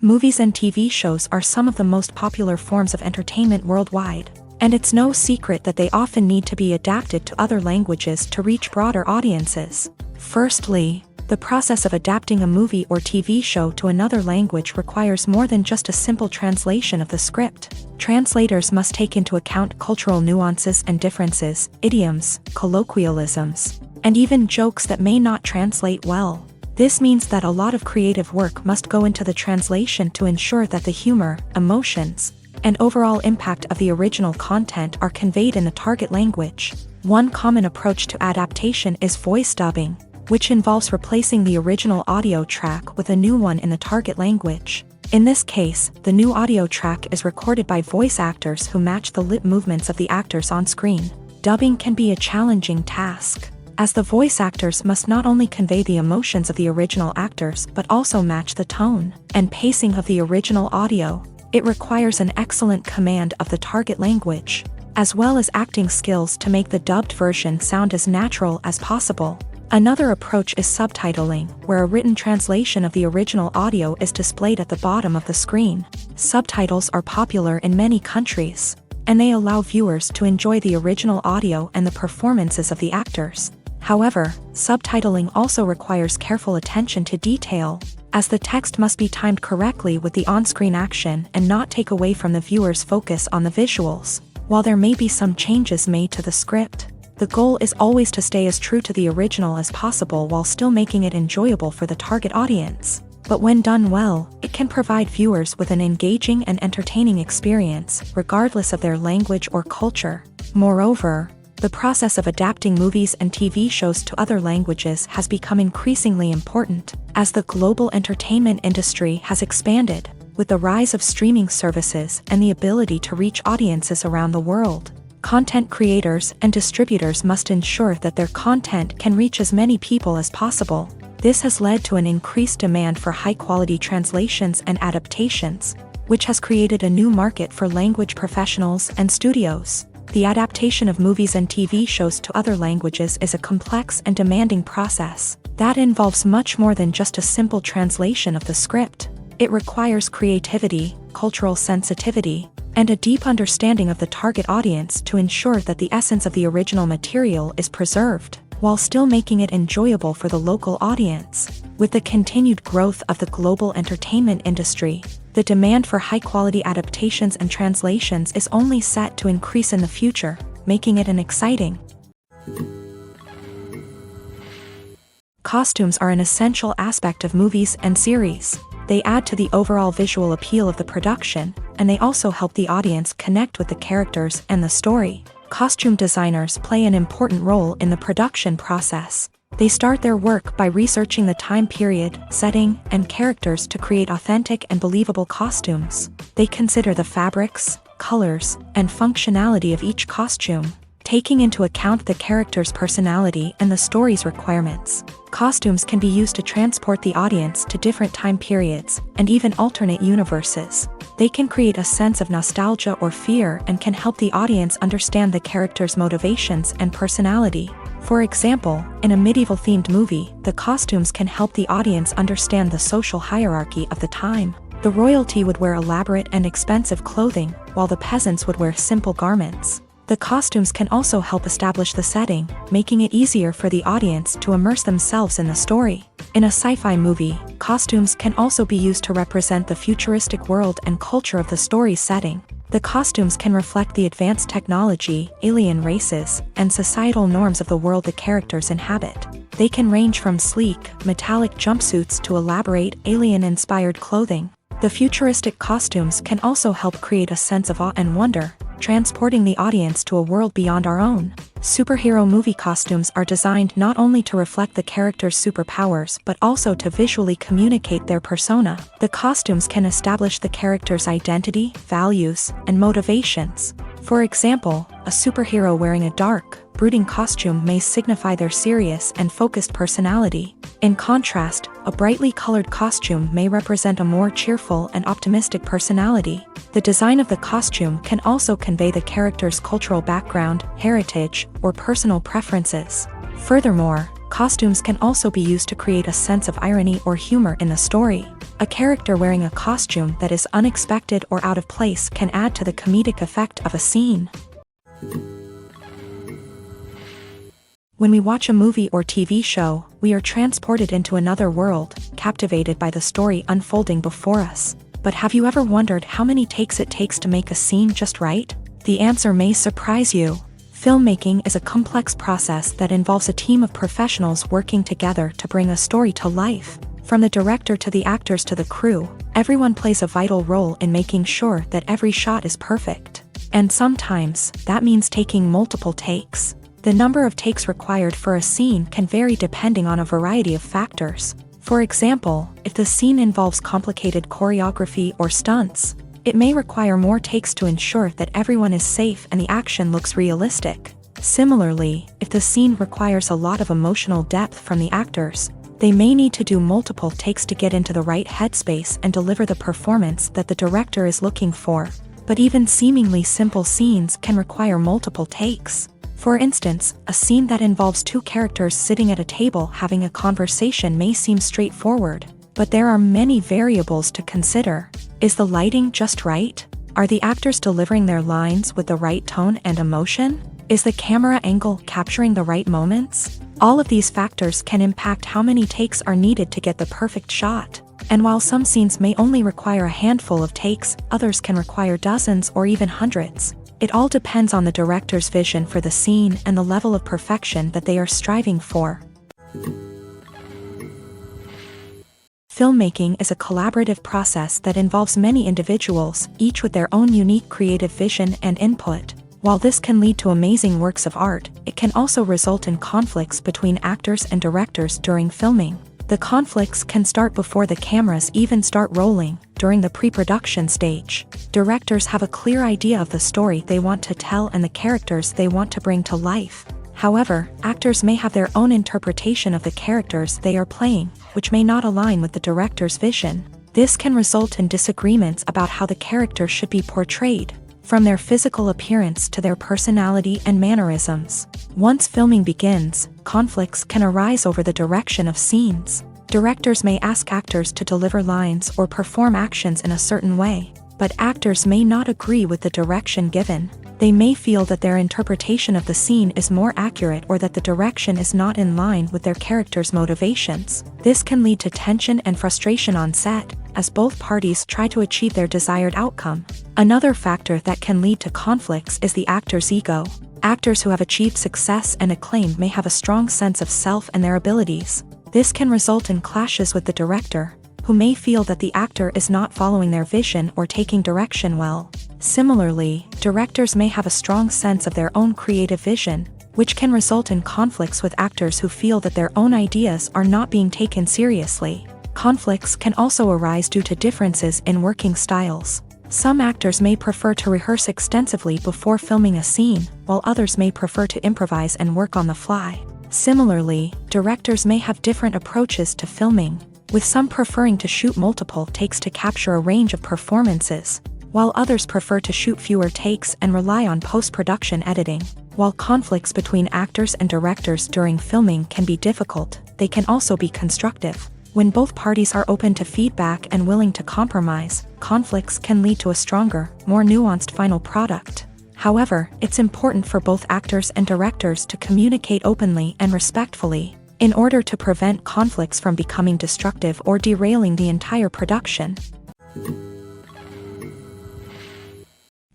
Movies and TV shows are some of the most popular forms of entertainment worldwide. And it's no secret that they often need to be adapted to other languages to reach broader audiences. Firstly, the process of adapting a movie or TV show to another language requires more than just a simple translation of the script. Translators must take into account cultural nuances and differences, idioms, colloquialisms, and even jokes that may not translate well. This means that a lot of creative work must go into the translation to ensure that the humor, emotions, and overall impact of the original content are conveyed in the target language. One common approach to adaptation is voice dubbing, which involves replacing the original audio track with a new one in the target language. In this case, the new audio track is recorded by voice actors who match the lip movements of the actors on screen. Dubbing can be a challenging task, as the voice actors must not only convey the emotions of the original actors but also match the tone and pacing of the original audio. It requires an excellent command of the target language, as well as acting skills to make the dubbed version sound as natural as possible. Another approach is subtitling, where a written translation of the original audio is displayed at the bottom of the screen. Subtitles are popular in many countries, and they allow viewers to enjoy the original audio and the performances of the actors. However, subtitling also requires careful attention to detail, as the text must be timed correctly with the on-screen action and not take away from the viewer's focus on the visuals. While there may be some changes made to the script, the goal is always to stay as true to the original as possible while still making it enjoyable for the target audience. But when done well, it can provide viewers with an engaging and entertaining experience, regardless of their language or culture. Moreover, the process of adapting movies and TV shows to other languages has become increasingly important, as the global entertainment industry has expanded, with the rise of streaming services and the ability to reach audiences around the world. Content creators and distributors must ensure that their content can reach as many people as possible. This has led to an increased demand for high-quality translations and adaptations, which has created a new market for language professionals and studios. The adaptation of movies and TV shows to other languages is a complex and demanding process that involves much more than just a simple translation of the script. It requires creativity, cultural sensitivity, and a deep understanding of the target audience to ensure that the essence of the original material is preserved, while still making it enjoyable for the local audience. With the continued growth of the global entertainment industry, the demand for high-quality adaptations and translations is only set to increase in the future, making it an exciting. Costumes are an essential aspect of movies and series. They add to the overall visual appeal of the production, and they also help the audience connect with the characters and the story. Costume designers play an important role in the production process. They start their work by researching the time period, setting, and characters to create authentic and believable costumes. They consider the fabrics, colors, and functionality of each costume, taking into account the character's personality and the story's requirements. Costumes can be used to transport the audience to different time periods and even alternate universes. They can create a sense of nostalgia or fear and can help the audience understand the character's motivations and personality. For example, in a medieval-themed movie, the costumes can help the audience understand the social hierarchy of the time. The royalty would wear elaborate and expensive clothing, while the peasants would wear simple garments. The costumes can also help establish the setting, making it easier for the audience to immerse themselves in the story. In a sci-fi movie, costumes can also be used to represent the futuristic world and culture of the story's setting. The costumes can reflect the advanced technology, alien races, and societal norms of the world the characters inhabit. They can range from sleek, metallic jumpsuits to elaborate, alien-inspired clothing. The futuristic costumes can also help create a sense of awe and wonder, transporting the audience to a world beyond our own. Superhero movie costumes are designed not only to reflect the character's superpowers but also to visually communicate their persona. The costumes can establish the character's identity, values, and motivations. For example, a superhero wearing a dark, brooding costume may signify their serious and focused personality. In contrast, a brightly colored costume may represent a more cheerful and optimistic personality. The design of the costume can also convey the character's cultural background, heritage, or personal preferences. Furthermore, costumes can also be used to create a sense of irony or humor in the story. A character wearing a costume that is unexpected or out of place can add to the comedic effect of a scene. When we watch a movie or TV show, we are transported into another world, captivated by the story unfolding before us. But have you ever wondered how many takes it takes to make a scene just right? The answer may surprise you. Filmmaking is a complex process that involves a team of professionals working together to bring a story to life. From the director to the actors to the crew, everyone plays a vital role in making sure that every shot is perfect. And sometimes, that means taking multiple takes. The number of takes required for a scene can vary depending on a variety of factors. For example, if the scene involves complicated choreography or stunts, it may require more takes to ensure that everyone is safe and the action looks realistic. Similarly, if the scene requires a lot of emotional depth from the actors, they may need to do multiple takes to get into the right headspace and deliver the performance that the director is looking for. But even seemingly simple scenes can require multiple takes. For instance, a scene that involves two characters sitting at a table having a conversation may seem straightforward, but there are many variables to consider. Is the lighting just right? Are the actors delivering their lines with the right tone and emotion? Is the camera angle capturing the right moments? All of these factors can impact how many takes are needed to get the perfect shot. And while some scenes may only require a handful of takes, others can require dozens or even hundreds. It all depends on the director's vision for the scene and the level of perfection that they are striving for. Filmmaking is a collaborative process that involves many individuals, each with their own unique creative vision and input. While this can lead to amazing works of art, it can also result in conflicts between actors and directors during filming. The conflicts can start before the cameras even start rolling, during the pre-production stage. Directors have a clear idea of the story they want to tell and the characters they want to bring to life. However, actors may have their own interpretation of the characters they are playing, which may not align with the director's vision. This can result in disagreements about how the character should be portrayed, from their physical appearance to their personality and mannerisms. Once filming begins, conflicts can arise over the direction of scenes. Directors may ask actors to deliver lines or perform actions in a certain way, but actors may not agree with the direction given. They may feel that their interpretation of the scene is more accurate or that the direction is not in line with their character's motivations. This can lead to tension and frustration on set, as both parties try to achieve their desired outcome. Another factor that can lead to conflicts is the actor's ego. Actors who have achieved success and acclaim may have a strong sense of self and their abilities. This can result in clashes with the director, who may feel that the actor is not following their vision or taking direction well. Similarly, directors may have a strong sense of their own creative vision, which can result in conflicts with actors who feel that their own ideas are not being taken seriously. Conflicts can also arise due to differences in working styles. Some actors may prefer to rehearse extensively before filming a scene, while others may prefer to improvise and work on the fly. Similarly, directors may have different approaches to filming, with some preferring to shoot multiple takes to capture a range of performances, while others prefer to shoot fewer takes and rely on post-production editing. While conflicts between actors and directors during filming can be difficult, they can also be constructive. When both parties are open to feedback and willing to compromise, conflicts can lead to a stronger, more nuanced final product. However, it's important for both actors and directors to communicate openly and respectfully, in order to prevent conflicts from becoming destructive or derailing the entire production.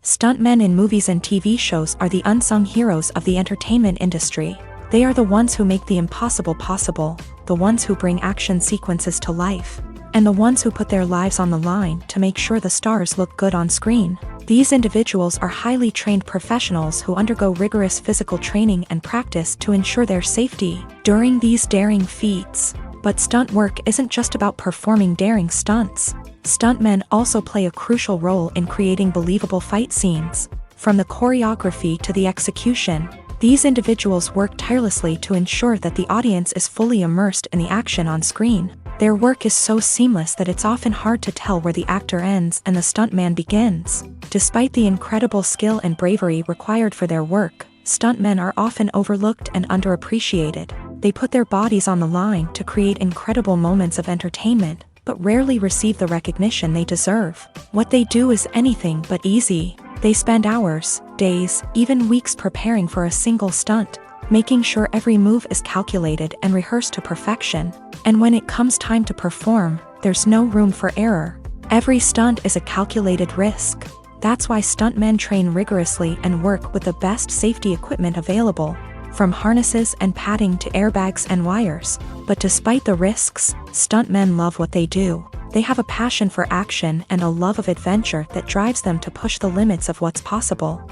Stuntmen in movies and TV shows are the unsung heroes of the entertainment industry. They are the ones who make the impossible possible, the ones who bring action sequences to life, and the ones who put their lives on the line to make sure the stars look good on screen. These individuals are highly trained professionals who undergo rigorous physical training and practice to ensure their safety during these daring feats. But stunt work isn't just about performing daring stunts. Stuntmen also play a crucial role in creating believable fight scenes. From the choreography to the execution, these individuals work tirelessly to ensure that the audience is fully immersed in the action on screen. Their work is so seamless that it's often hard to tell where the actor ends and the stuntman begins. Despite the incredible skill and bravery required for their work, stuntmen are often overlooked and underappreciated. They put their bodies on the line to create incredible moments of entertainment, but rarely receive the recognition they deserve. What they do is anything but easy. They spend hours, days, even weeks preparing for a single stunt, making sure every move is calculated and rehearsed to perfection. And when it comes time to perform, there's no room for error. Every stunt is a calculated risk. That's why stuntmen train rigorously and work with the best safety equipment available, from harnesses and padding to airbags and wires. But despite the risks, stuntmen love what they do. They have a passion for action and a love of adventure that drives them to push the limits of what's possible.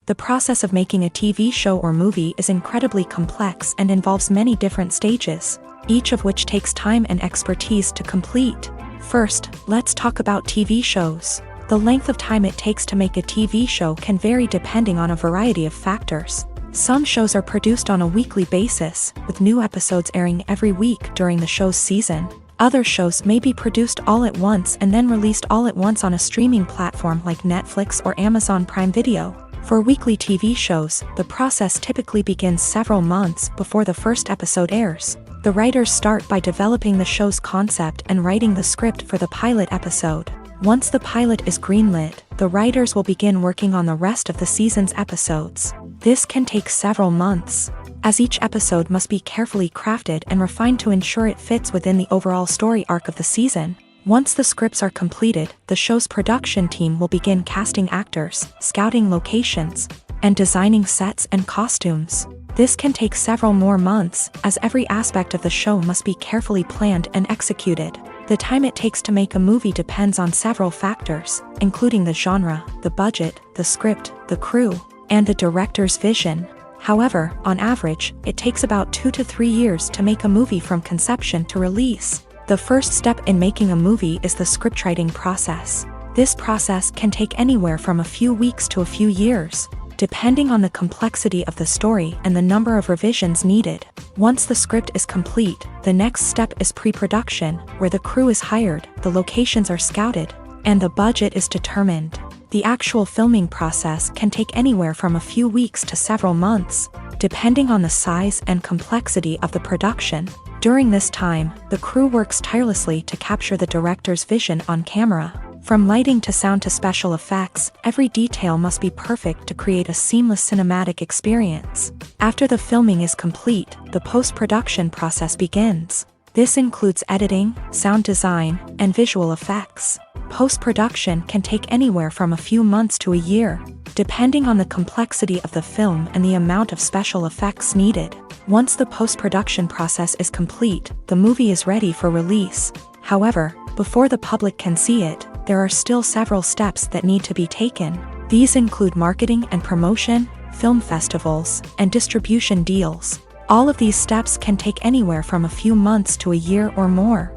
The process of making a TV show or movie is incredibly complex and involves many different stages, each of which takes time and expertise to complete. First, let's talk about TV shows. The length of time it takes to make a TV show can vary depending on a variety of factors. Some shows are produced on a weekly basis, with new episodes airing every week during the show's season. Other shows may be produced all at once and then released all at once on a streaming platform like Netflix or Amazon Prime Video. For weekly TV shows, the process typically begins several months before the first episode airs. The writers start by developing the show's concept and writing the script for the pilot episode. Once the pilot is greenlit, the writers will begin working on the rest of the season's episodes. This can take several months, as each episode must be carefully crafted and refined to ensure it fits within the overall story arc of the season. Once the scripts are completed, the show's production team will begin casting actors, scouting locations, and designing sets and costumes. This can take several more months, as every aspect of the show must be carefully planned and executed. The time it takes to make a movie depends on several factors, including the genre, the budget, the script, the crew, and the director's vision. However, on average, it takes about 2 to 3 years to make a movie from conception to release. The first step in making a movie is the scriptwriting process. This process can take anywhere from a few weeks to a few years, depending on the complexity of the story and the number of revisions needed. Once the script is complete, the next step is pre-production, where the crew is hired, the locations are scouted, and the budget is determined. The actual filming process can take anywhere from a few weeks to several months, depending on the size and complexity of the production. During this time, the crew works tirelessly to capture the director's vision on camera. From lighting to sound to special effects, every detail must be perfect to create a seamless cinematic experience. After the filming is complete, the post-production process begins. This includes editing, sound design, and visual effects. Post-production can take anywhere from a few months to a year, depending on the complexity of the film and the amount of special effects needed. Once the post-production process is complete, the movie is ready for release. However, before the public can see it, there are still several steps that need to be taken. These include marketing and promotion, film festivals, and distribution deals. All of these steps can take anywhere from a few months to a year or more.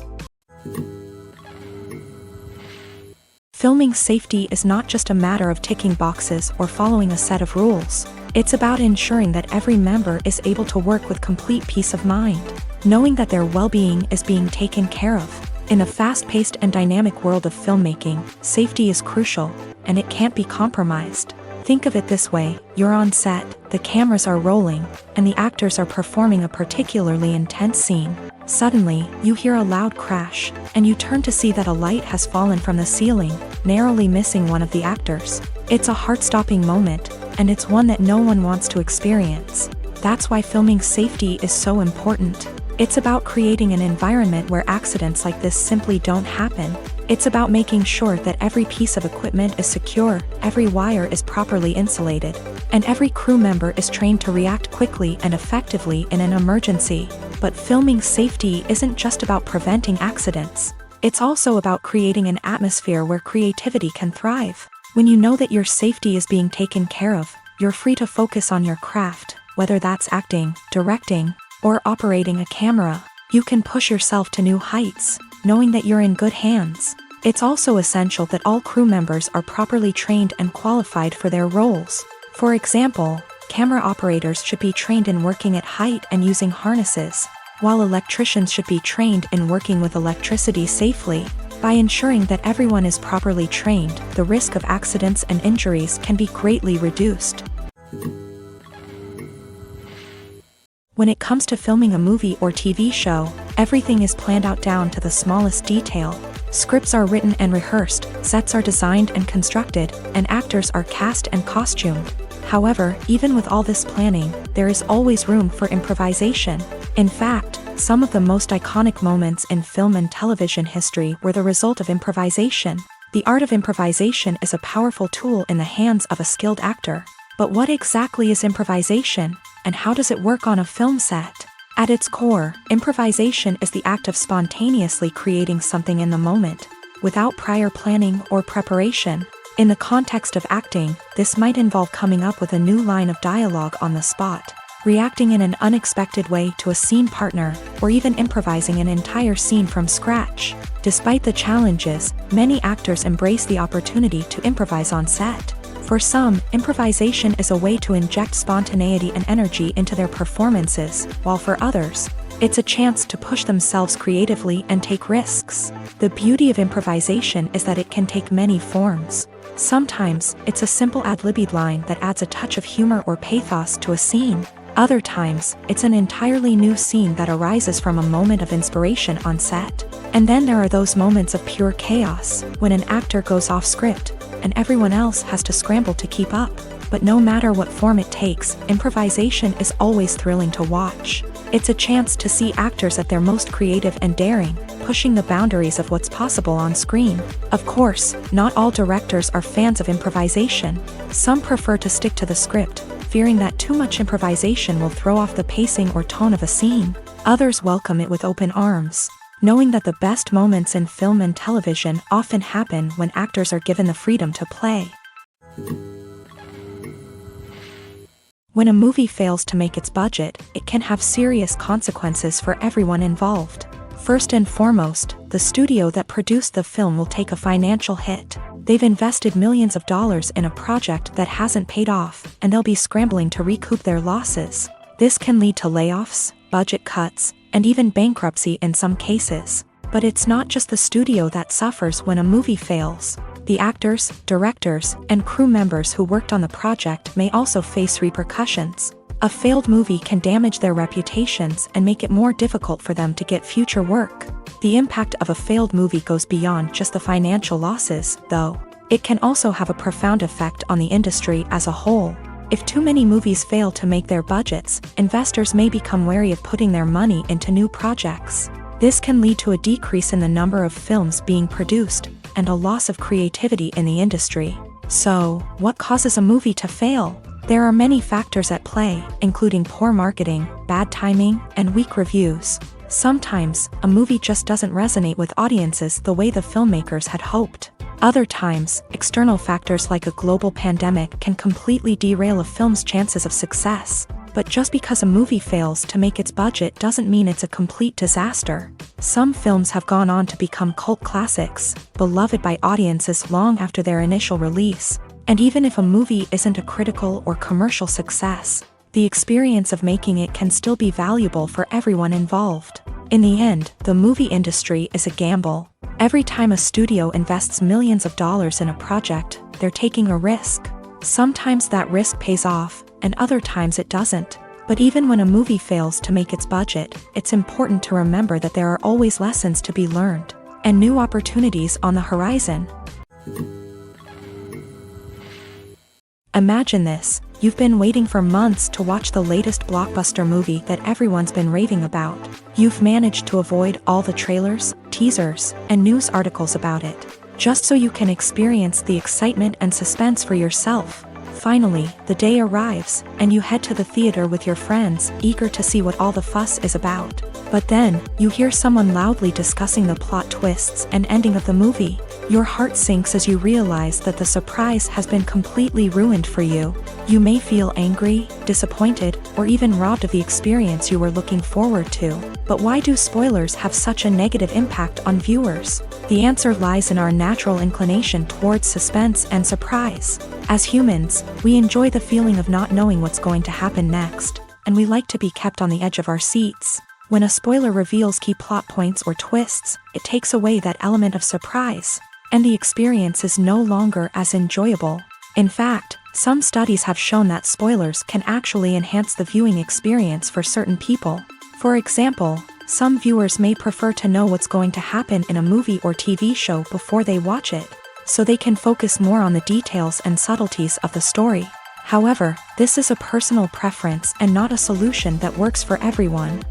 Filming safety is not just a matter of ticking boxes or following a set of rules. It's about ensuring that every member is able to work with complete peace of mind, knowing that their well-being is being taken care of. In a fast-paced and dynamic world of filmmaking, safety is crucial, and it can't be compromised. Think of it this way: you're on set, the cameras are rolling, and the actors are performing a particularly intense scene. Suddenly, you hear a loud crash, and you turn to see that a light has fallen from the ceiling, narrowly missing one of the actors. It's a heart-stopping moment, and it's one that no one wants to experience. That's why filming safety is so important. It's about creating an environment where accidents like this simply don't happen. It's about making sure that every piece of equipment is secure, every wire is properly insulated, and every crew member is trained to react quickly and effectively in an emergency. But filming safety isn't just about preventing accidents. It's also about creating an atmosphere where creativity can thrive. When you know that your safety is being taken care of, you're free to focus on your craft, whether that's acting, directing, or operating a camera. You can push yourself to new heights, knowing that you're in good hands. It's also essential that all crew members are properly trained and qualified for their roles. For example, camera operators should be trained in working at height and using harnesses, while electricians should be trained in working with electricity safely. By ensuring that everyone is properly trained, the risk of accidents and injuries can be greatly reduced. When it comes to filming a movie or TV show, everything is planned out down to the smallest detail. Scripts are written and rehearsed, sets are designed and constructed, and actors are cast and costumed. However, even with all this planning, there is always room for improvisation. In fact, some of the most iconic moments in film and television history were the result of improvisation. The art of improvisation is a powerful tool in the hands of a skilled actor. But what exactly is improvisation, and how does it work on a film set? At its core, improvisation is the act of spontaneously creating something in the moment, without prior planning or preparation. In the context of acting, this might involve coming up with a new line of dialogue on the spot, reacting in an unexpected way to a scene partner, or even improvising an entire scene from scratch. Despite the challenges, many actors embrace the opportunity to improvise on set. For some, improvisation is a way to inject spontaneity and energy into their performances, while for others, it's a chance to push themselves creatively and take risks. The beauty of improvisation is that it can take many forms. Sometimes, it's a simple ad-libbed line that adds a touch of humor or pathos to a scene. Other times, it's an entirely new scene that arises from a moment of inspiration on set. And then there are those moments of pure chaos, when an actor goes off script, and everyone else has to scramble to keep up. But no matter what form it takes, improvisation is always thrilling to watch. It's a chance to see actors at their most creative and daring, pushing the boundaries of what's possible on screen. Of course, not all directors are fans of improvisation. Some prefer to stick to the script, fearing that too much improvisation will throw off the pacing or tone of a scene. Others welcome it with open arms, knowing that the best moments in film and television often happen when actors are given the freedom to play. When a movie fails to make its budget, it can have serious consequences for everyone involved. First and foremost, the studio that produced the film will take a financial hit. They've invested millions of dollars in a project that hasn't paid off, and they'll be scrambling to recoup their losses. This can lead to layoffs, budget cuts, and even bankruptcy in some cases. But it's not just the studio that suffers when a movie fails. The actors, directors, and crew members who worked on the project may also face repercussions. A failed movie can damage their reputations and make it more difficult for them to get future work. The impact of a failed movie goes beyond just the financial losses, though. It can also have a profound effect on the industry as a whole. If too many movies fail to make their budgets, investors may become wary of putting their money into new projects. This can lead to a decrease in the number of films being produced, and a loss of creativity in the industry. So, what causes a movie to fail? There are many factors at play, including poor marketing, bad timing, and weak reviews. Sometimes, a movie just doesn't resonate with audiences the way the filmmakers had hoped. Other times, external factors like a global pandemic can completely derail a film's chances of success. But just because a movie fails to make its budget doesn't mean it's a complete disaster. Some films have gone on to become cult classics, beloved by audiences long after their initial release. And even if a movie isn't a critical or commercial success, the experience of making it can still be valuable for everyone involved. In the end, the movie industry is a gamble. Every time a studio invests millions of dollars in a project, they're taking a risk. Sometimes that risk pays off, and other times it doesn't. But even when a movie fails to make its budget, it's important to remember that there are always lessons to be learned, and new opportunities on the horizon. Imagine this: you've been waiting for months to watch the latest blockbuster movie that everyone's been raving about. You've managed to avoid all the trailers, teasers, and news articles about it, just so you can experience the excitement and suspense for yourself. Finally, the day arrives, and you head to the theater with your friends, eager to see what all the fuss is about. But then, you hear someone loudly discussing the plot twists and ending of the movie. Your heart sinks as you realize that the surprise has been completely ruined for you. You may feel angry, disappointed, or even robbed of the experience you were looking forward to. But why do spoilers have such a negative impact on viewers? The answer lies in our natural inclination towards suspense and surprise. As humans, we enjoy the feeling of not knowing what's going to happen next, and we like to be kept on the edge of our seats. When a spoiler reveals key plot points or twists, it takes away that element of surprise, and the experience is no longer as enjoyable. In fact, some studies have shown that spoilers can actually enhance the viewing experience for certain people. For example, some viewers may prefer to know what's going to happen in a movie or TV show before they watch it, so they can focus more on the details and subtleties of the story. However, this is a personal preference and not a solution that works for everyone.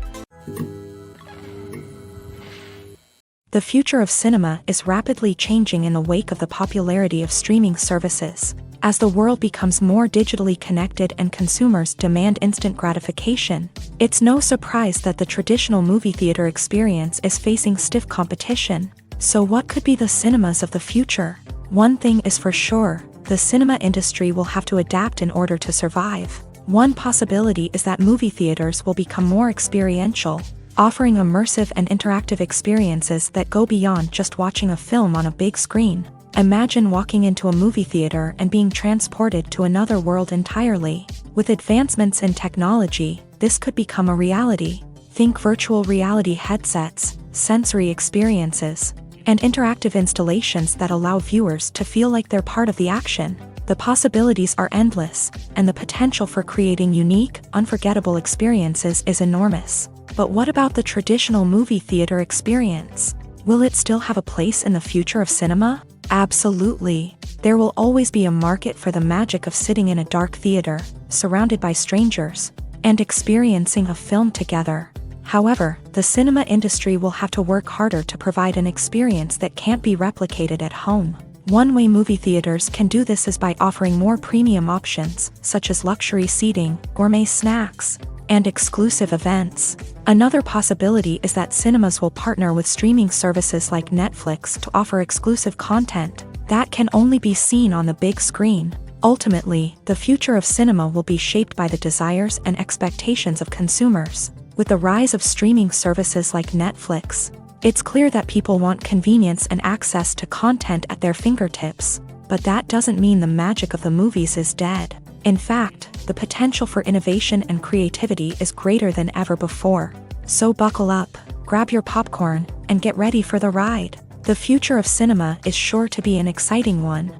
The future of cinema is rapidly changing in the wake of the popularity of streaming services. As the world becomes more digitally connected and consumers demand instant gratification, it's no surprise that the traditional movie theater experience is facing stiff competition. So what could be the cinemas of the future? One thing is for sure: the cinema industry will have to adapt in order to survive. One possibility is that movie theaters will become more experiential, offering immersive and interactive experiences that go beyond just watching a film on a big screen. Imagine walking into a movie theater and being transported to another world entirely. With advancements in technology, this could become a reality. Think virtual reality headsets, sensory experiences, and interactive installations that allow viewers to feel like they're part of the action. The possibilities are endless, and the potential for creating unique, unforgettable experiences is enormous. But what about the traditional movie theater experience? Will it still have a place in the future of cinema? Absolutely. There will always be a market for the magic of sitting in a dark theater, surrounded by strangers, and experiencing a film together. However, the cinema industry will have to work harder to provide an experience that can't be replicated at home. One way movie theaters can do this is by offering more premium options, such as luxury seating, gourmet snacks, and exclusive events. Another possibility is that cinemas will partner with streaming services like Netflix to offer exclusive content that can only be seen on the big screen. Ultimately, the future of cinema will be shaped by the desires and expectations of consumers. With the rise of streaming services like Netflix, it's clear that people want convenience and access to content at their fingertips. But that doesn't mean the magic of the movies is dead. In fact, the potential for innovation and creativity is greater than ever before. So buckle up, grab your popcorn, and get ready for the ride. The future of cinema is sure to be an exciting one.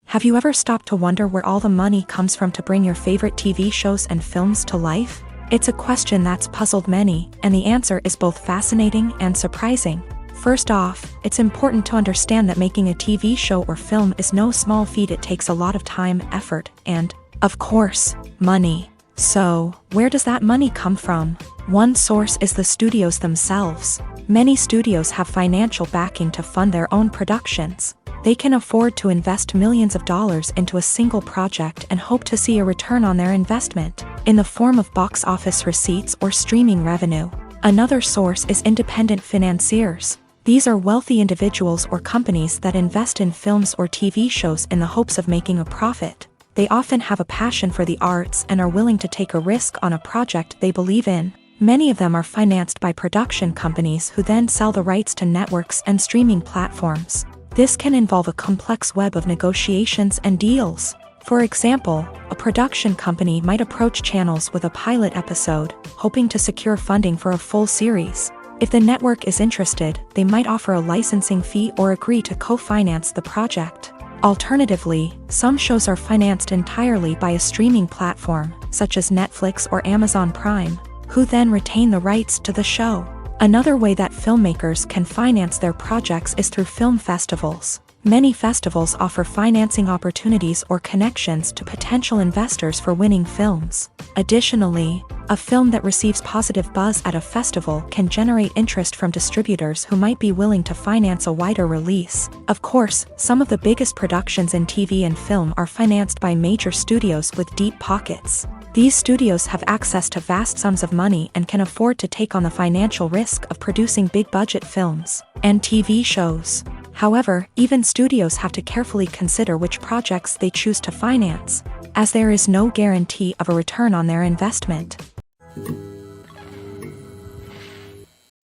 Have you ever stopped to wonder where all the money comes from to bring your favorite TV shows and films to life? It's a question that's puzzled many, and the answer is both fascinating and surprising. First off, it's important to understand that making a TV show or film is no small feat. It takes a lot of time, effort, and, of course, money. So, where does that money come from? One source is the studios themselves. Many studios have financial backing to fund their own productions. They can afford to invest millions of dollars into a single project and hope to see a return on their investment, in the form of box office receipts or streaming revenue. Another source is independent financiers. These are wealthy individuals or companies that invest in films or TV shows in the hopes of making a profit. They often have a passion for the arts and are willing to take a risk on a project they believe in. Many of them are financed by production companies who then sell the rights to networks and streaming platforms. This can involve a complex web of negotiations and deals. For example, a production company might approach channels with a pilot episode, hoping to secure funding for a full series. If the network is interested, they might offer a licensing fee or agree to co-finance the project. Alternatively, some shows are financed entirely by a streaming platform, such as Netflix or Amazon Prime, who then retain the rights to the show. Another way that filmmakers can finance their projects is through film festivals. Many festivals offer financing opportunities or connections to potential investors for winning films. Additionally, a film that receives positive buzz at a festival can generate interest from distributors who might be willing to finance a wider release. Of course, some of the biggest productions in TV and film are financed by major studios with deep pockets. These studios have access to vast sums of money and can afford to take on the financial risk of producing big-budget films and TV shows. However, even studios have to carefully consider which projects they choose to finance, as there is no guarantee of a return on their investment.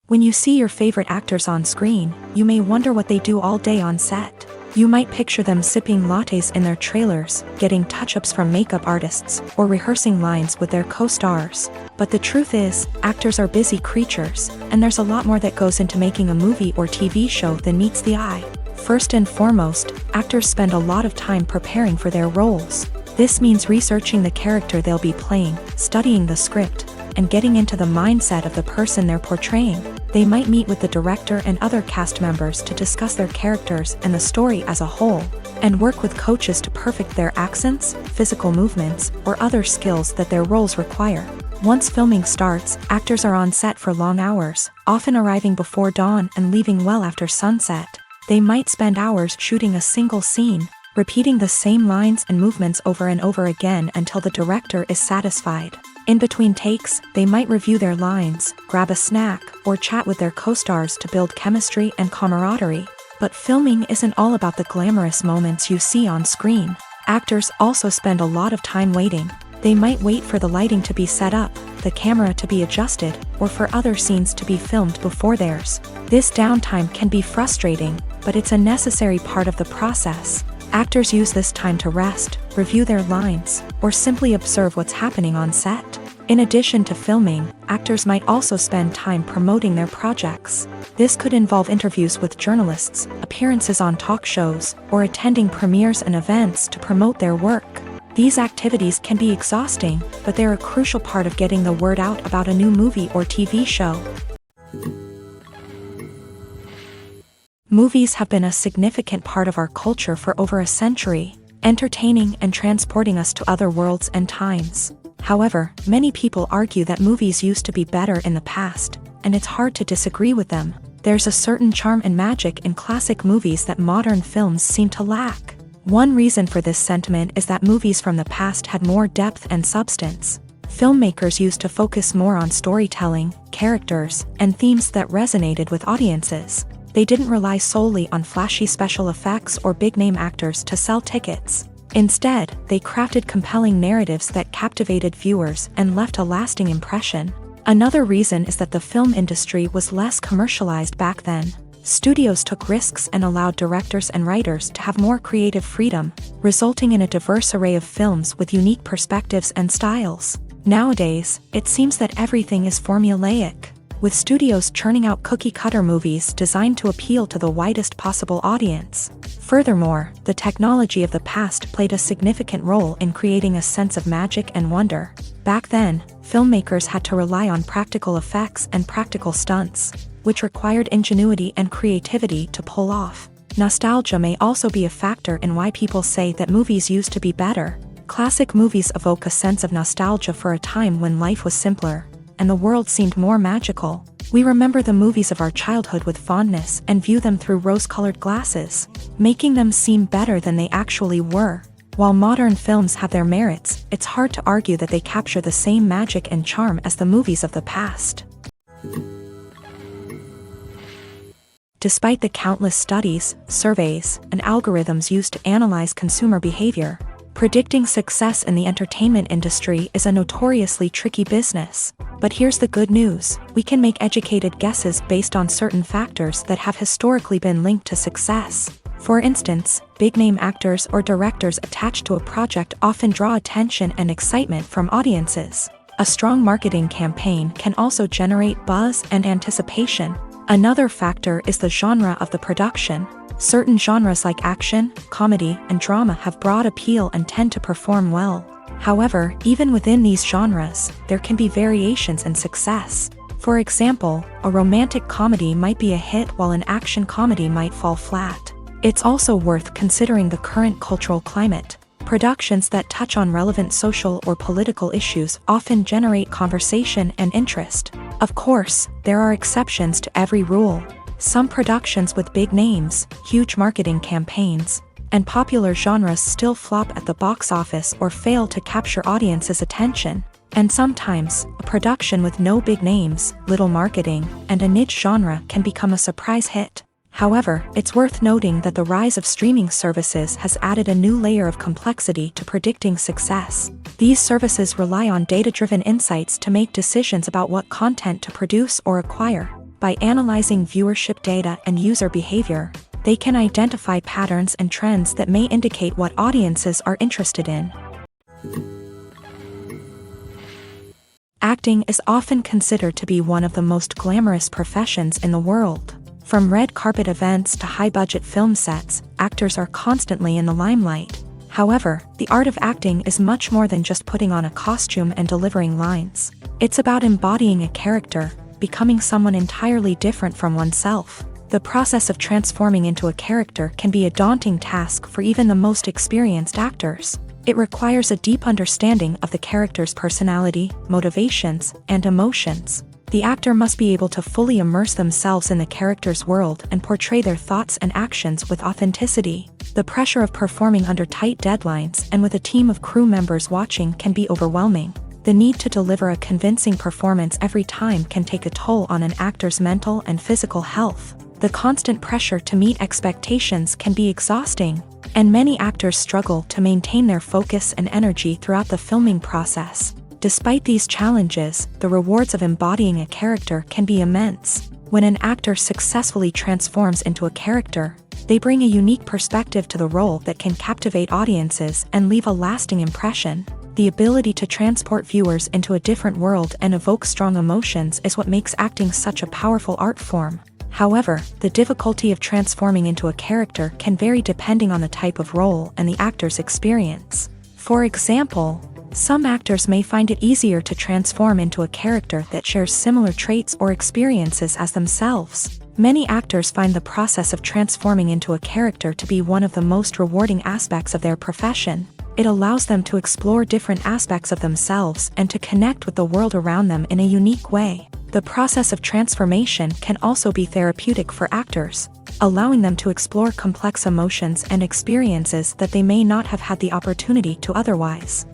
When you see your favorite actors on screen, you may wonder what they do all day on set. You might picture them sipping lattes in their trailers, getting touch-ups from makeup artists, or rehearsing lines with their co-stars. But the truth is, actors are busy creatures, and there's a lot more that goes into making a movie or TV show than meets the eye. First and foremost, actors spend a lot of time preparing for their roles. This means researching the character they'll be playing, studying the script, and getting into the mindset of the person they're portraying. They might meet with the director and other cast members to discuss their characters and the story as a whole, and work with coaches to perfect their accents, physical movements, or other skills that their roles require. Once filming starts, actors are on set for long hours, often arriving before dawn and leaving well after sunset. They might spend hours shooting a single scene, repeating the same lines and movements over and over again until the director is satisfied. In between takes, they might review their lines, grab a snack, or chat with their co-stars to build chemistry and camaraderie. But filming isn't all about the glamorous moments you see on screen. Actors also spend a lot of time waiting. They might wait for the lighting to be set up, the camera to be adjusted, or for other scenes to be filmed before theirs. This downtime can be frustrating, but it's a necessary part of the process. Actors use this time to rest, review their lines, or simply observe what's happening on set. In addition to filming, actors might also spend time promoting their projects. This could involve interviews with journalists, appearances on talk shows, or attending premieres and events to promote their work. These activities can be exhausting, but they're a crucial part of getting the word out about a new movie or TV show. Movies have been a significant part of our culture for over a century, entertaining and transporting us to other worlds and times. However, many people argue that movies used to be better in the past, and it's hard to disagree with them. There's a certain charm and magic in classic movies that modern films seem to lack. One reason for this sentiment is that movies from the past had more depth and substance. Filmmakers used to focus more on storytelling, characters, and themes that resonated with audiences. They didn't rely solely on flashy special effects or big-name actors to sell tickets. Instead, they crafted compelling narratives that captivated viewers and left a lasting impression. Another reason is that the film industry was less commercialized back then. Studios took risks and allowed directors and writers to have more creative freedom, resulting in a diverse array of films with unique perspectives and styles. Nowadays, it seems that everything is formulaic, with studios churning out cookie-cutter movies designed to appeal to the widest possible audience. Furthermore, the technology of the past played a significant role in creating a sense of magic and wonder. Back then, filmmakers had to rely on practical effects and practical stunts, which required ingenuity and creativity to pull off. Nostalgia may also be a factor in why people say that movies used to be better. Classic movies evoke a sense of nostalgia for a time when life was simpler, and the world seemed more magical. We remember the movies of our childhood with fondness and view them through rose-colored glasses, making them seem better than they actually were. While modern films have their merits, it's hard to argue that they capture the same magic and charm as the movies of the past. Despite the countless studies, surveys, and algorithms used to analyze consumer behavior, predicting success in the entertainment industry is a notoriously tricky business. But here's the good news: we can make educated guesses based on certain factors that have historically been linked to success. For instance, big-name actors or directors attached to a project often draw attention and excitement from audiences. A strong marketing campaign can also generate buzz and anticipation. Another factor is the genre of the production. Certain genres like action, comedy, and drama have broad appeal and tend to perform well. However, even within these genres, there can be variations in success. For example, a romantic comedy might be a hit while an action comedy might fall flat. It's also worth considering the current cultural climate. Productions that touch on relevant social or political issues often generate conversation and interest. Of course, there are exceptions to every rule. Some productions with big names, huge marketing campaigns, and popular genres still flop at the box office or fail to capture audiences' attention. And sometimes, a production with no big names, little marketing, and a niche genre can become a surprise hit. However, it's worth noting that the rise of streaming services has added a new layer of complexity to predicting success. These services rely on data-driven insights to make decisions about what content to produce or acquire. By analyzing viewership data and user behavior, they can identify patterns and trends that may indicate what audiences are interested in. Acting is often considered to be one of the most glamorous professions in the world. From red carpet events to high-budget film sets, actors are constantly in the limelight. However, the art of acting is much more than just putting on a costume and delivering lines. It's about embodying a character, becoming someone entirely different from oneself. The process of transforming into a character can be a daunting task for even the most experienced actors. It requires a deep understanding of the character's personality, motivations, and emotions. The actor must be able to fully immerse themselves in the character's world and portray their thoughts and actions with authenticity. The pressure of performing under tight deadlines and with a team of crew members watching can be overwhelming. The need to deliver a convincing performance every time can take a toll on an actor's mental and physical health. The constant pressure to meet expectations can be exhausting, and many actors struggle to maintain their focus and energy throughout the filming process. Despite these challenges, the rewards of embodying a character can be immense. When an actor successfully transforms into a character, they bring a unique perspective to the role that can captivate audiences and leave a lasting impression. The ability to transport viewers into a different world and evoke strong emotions is what makes acting such a powerful art form. However, the difficulty of transforming into a character can vary depending on the type of role and the actor's experience. For example, some actors may find it easier to transform into a character that shares similar traits or experiences as themselves. Many actors find the process of transforming into a character to be one of the most rewarding aspects of their profession. It allows them to explore different aspects of themselves and to connect with the world around them in a unique way. The process of transformation can also be therapeutic for actors, allowing them to explore complex emotions and experiences that they may not have had the opportunity to otherwise.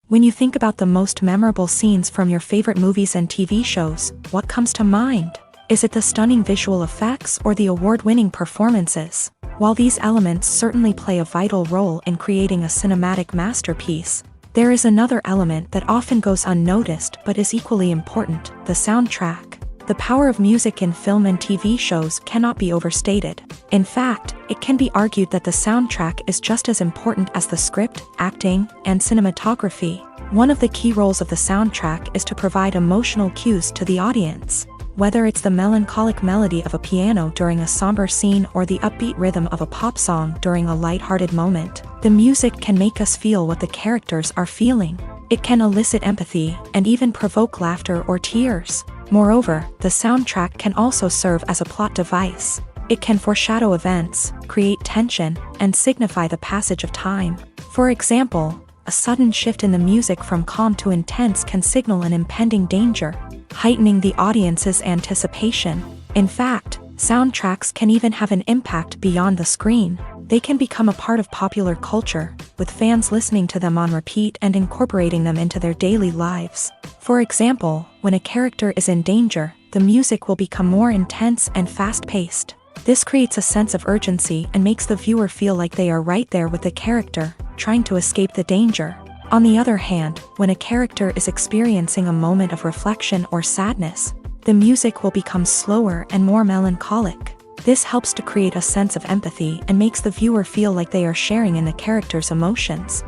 When you think about the most memorable scenes from your favorite movies and TV shows, what comes to mind? Is it the stunning visual effects or the award-winning performances? While these elements certainly play a vital role in creating a cinematic masterpiece, there is another element that often goes unnoticed but is equally important: the soundtrack. The power of music in film and TV shows cannot be overstated. In fact, it can be argued that the soundtrack is just as important as the script, acting, and cinematography. One of the key roles of the soundtrack is to provide emotional cues to the audience. Whether it's the melancholic melody of a piano during a somber scene or the upbeat rhythm of a pop song during a lighthearted moment, the music can make us feel what the characters are feeling. It can elicit empathy and even provoke laughter or tears. Moreover, the soundtrack can also serve as a plot device. It can foreshadow events, create tension, and signify the passage of time. For example, a sudden shift in the music from calm to intense can signal an impending danger, heightening the audience's anticipation. In fact, soundtracks can even have an impact beyond the screen. They can become a part of popular culture, with fans listening to them on repeat and incorporating them into their daily lives. For example, when a character is in danger, the music will become more intense and fast-paced. This creates a sense of urgency and makes the viewer feel like they are right there with the character, trying to escape the danger. On the other hand, when a character is experiencing a moment of reflection or sadness, the music will become slower and more melancholic. This helps to create a sense of empathy and makes the viewer feel like they are sharing in the character's emotions.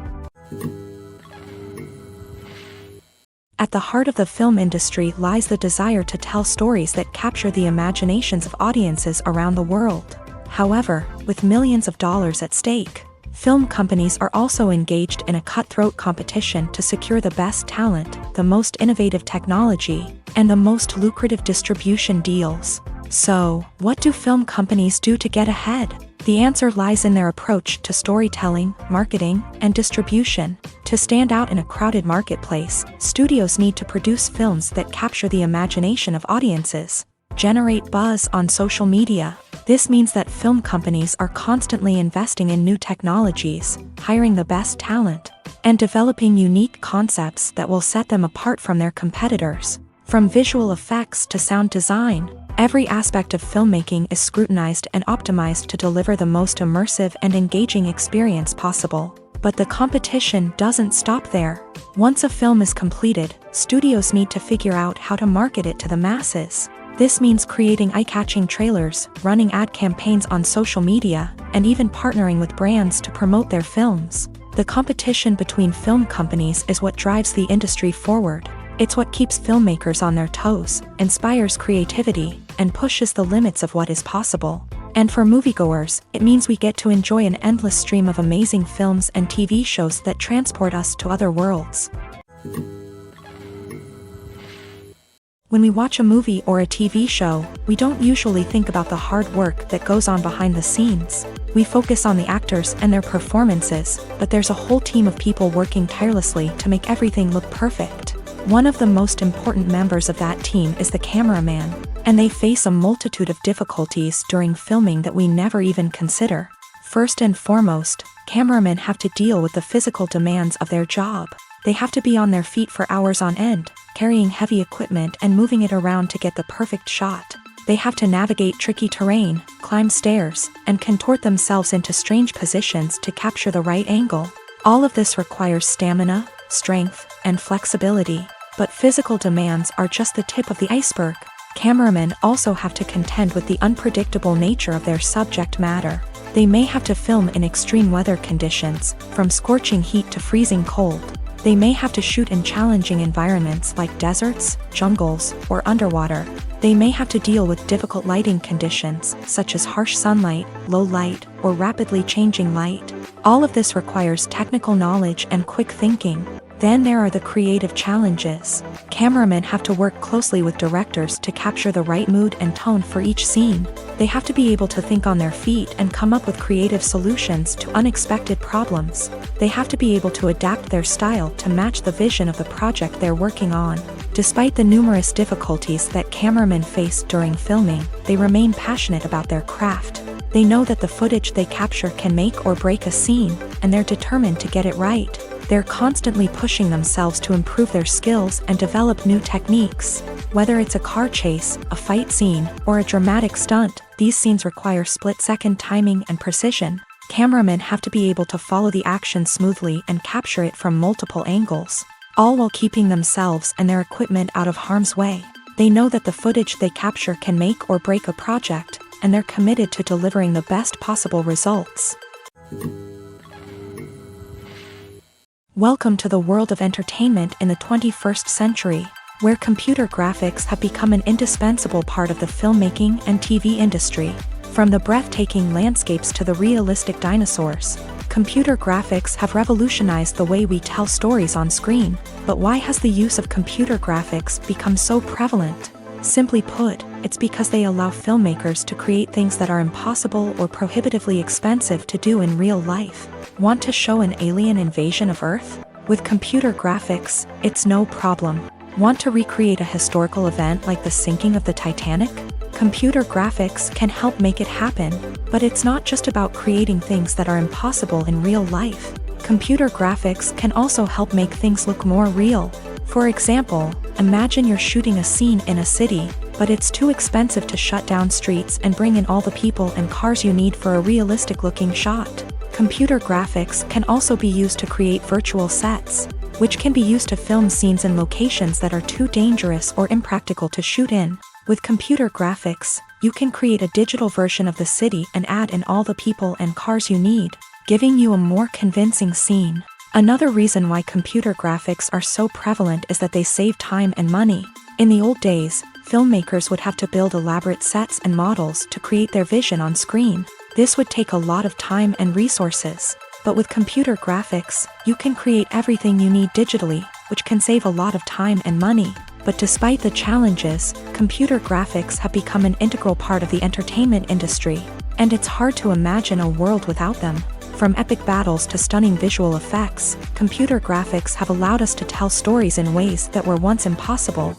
At the heart of the film industry lies the desire to tell stories that capture the imaginations of audiences around the world. However, with millions of dollars at stake, film companies are also engaged in a cutthroat competition to secure the best talent, the most innovative technology, and the most lucrative distribution deals. So, what do film companies do to get ahead? The answer lies in their approach to storytelling, marketing, and distribution. To stand out in a crowded marketplace, studios need to produce films that capture the imagination of audiences, generate buzz on social media. This means that film companies are constantly investing in new technologies, hiring the best talent, and developing unique concepts that will set them apart from their competitors. From visual effects to sound design, every aspect of filmmaking is scrutinized and optimized to deliver the most immersive and engaging experience possible. But the competition doesn't stop there. Once a film is completed, studios need to figure out how to market it to the masses. This means creating eye-catching trailers, running ad campaigns on social media, and even partnering with brands to promote their films. The competition between film companies is what drives the industry forward. It's what keeps filmmakers on their toes, inspires creativity, and pushes the limits of what is possible. And for moviegoers, it means we get to enjoy an endless stream of amazing films and TV shows that transport us to other worlds. When we watch a movie or a TV show, we don't usually think about the hard work that goes on behind the scenes. We focus on the actors and their performances, but there's a whole team of people working tirelessly to make everything look perfect. One of the most important members of that team is the cameraman, and they face a multitude of difficulties during filming that we never even consider. First and foremost, cameramen have to deal with the physical demands of their job. They have to be on their feet for hours on end, carrying heavy equipment and moving it around to get the perfect shot. They have to navigate tricky terrain, climb stairs, and contort themselves into strange positions to capture the right angle. All of this requires stamina, strength, and flexibility. But physical demands are just the tip of the iceberg. Cameramen also have to contend with the unpredictable nature of their subject matter. They may have to film in extreme weather conditions, from scorching heat to freezing cold. They may have to shoot in challenging environments like deserts, jungles, or underwater. They may have to deal with difficult lighting conditions, such as harsh sunlight, low light, or rapidly changing light. All of this requires technical knowledge and quick thinking. Then there are the creative challenges. Cameramen have to work closely with directors to capture the right mood and tone for each scene. They have to be able to think on their feet and come up with creative solutions to unexpected problems. They have to be able to adapt their style to match the vision of the project they're working on. Despite the numerous difficulties that cameramen face during filming, they remain passionate about their craft. They know that the footage they capture can make or break a scene, and they're determined to get it right. They're constantly pushing themselves to improve their skills and develop new techniques. Whether it's a car chase, a fight scene, or a dramatic stunt, these scenes require split-second timing and precision. Cameramen have to be able to follow the action smoothly and capture it from multiple angles, all while keeping themselves and their equipment out of harm's way. They know that the footage they capture can make or break a project, and they're committed to delivering the best possible results. Welcome to the world of entertainment in the 21st century, where computer graphics have become an indispensable part of the filmmaking and TV industry. From the breathtaking landscapes to the realistic dinosaurs, computer graphics have revolutionized the way we tell stories on screen. But why has the use of computer graphics become so prevalent? Simply put, it's because they allow filmmakers to create things that are impossible or prohibitively expensive to do in real life. Want to show an alien invasion of Earth? With computer graphics, it's no problem. Want to recreate a historical event like the sinking of the Titanic? Computer graphics can help make it happen, but it's not just about creating things that are impossible in real life. Computer graphics can also help make things look more real. For example, imagine you're shooting a scene in a city, but it's too expensive to shut down streets and bring in all the people and cars you need for a realistic-looking shot. Computer graphics can also be used to create virtual sets, which can be used to film scenes in locations that are too dangerous or impractical to shoot in. With computer graphics, you can create a digital version of the city and add in all the people and cars you need, giving you a more convincing scene. Another reason why computer graphics are so prevalent is that they save time and money. In the old days, filmmakers would have to build elaborate sets and models to create their vision on screen. This would take a lot of time and resources. But with computer graphics, you can create everything you need digitally, which can save a lot of time and money. But despite the challenges, computer graphics have become an integral part of the entertainment industry, and it's hard to imagine a world without them. From epic battles to stunning visual effects, computer graphics have allowed us to tell stories in ways that were once impossible.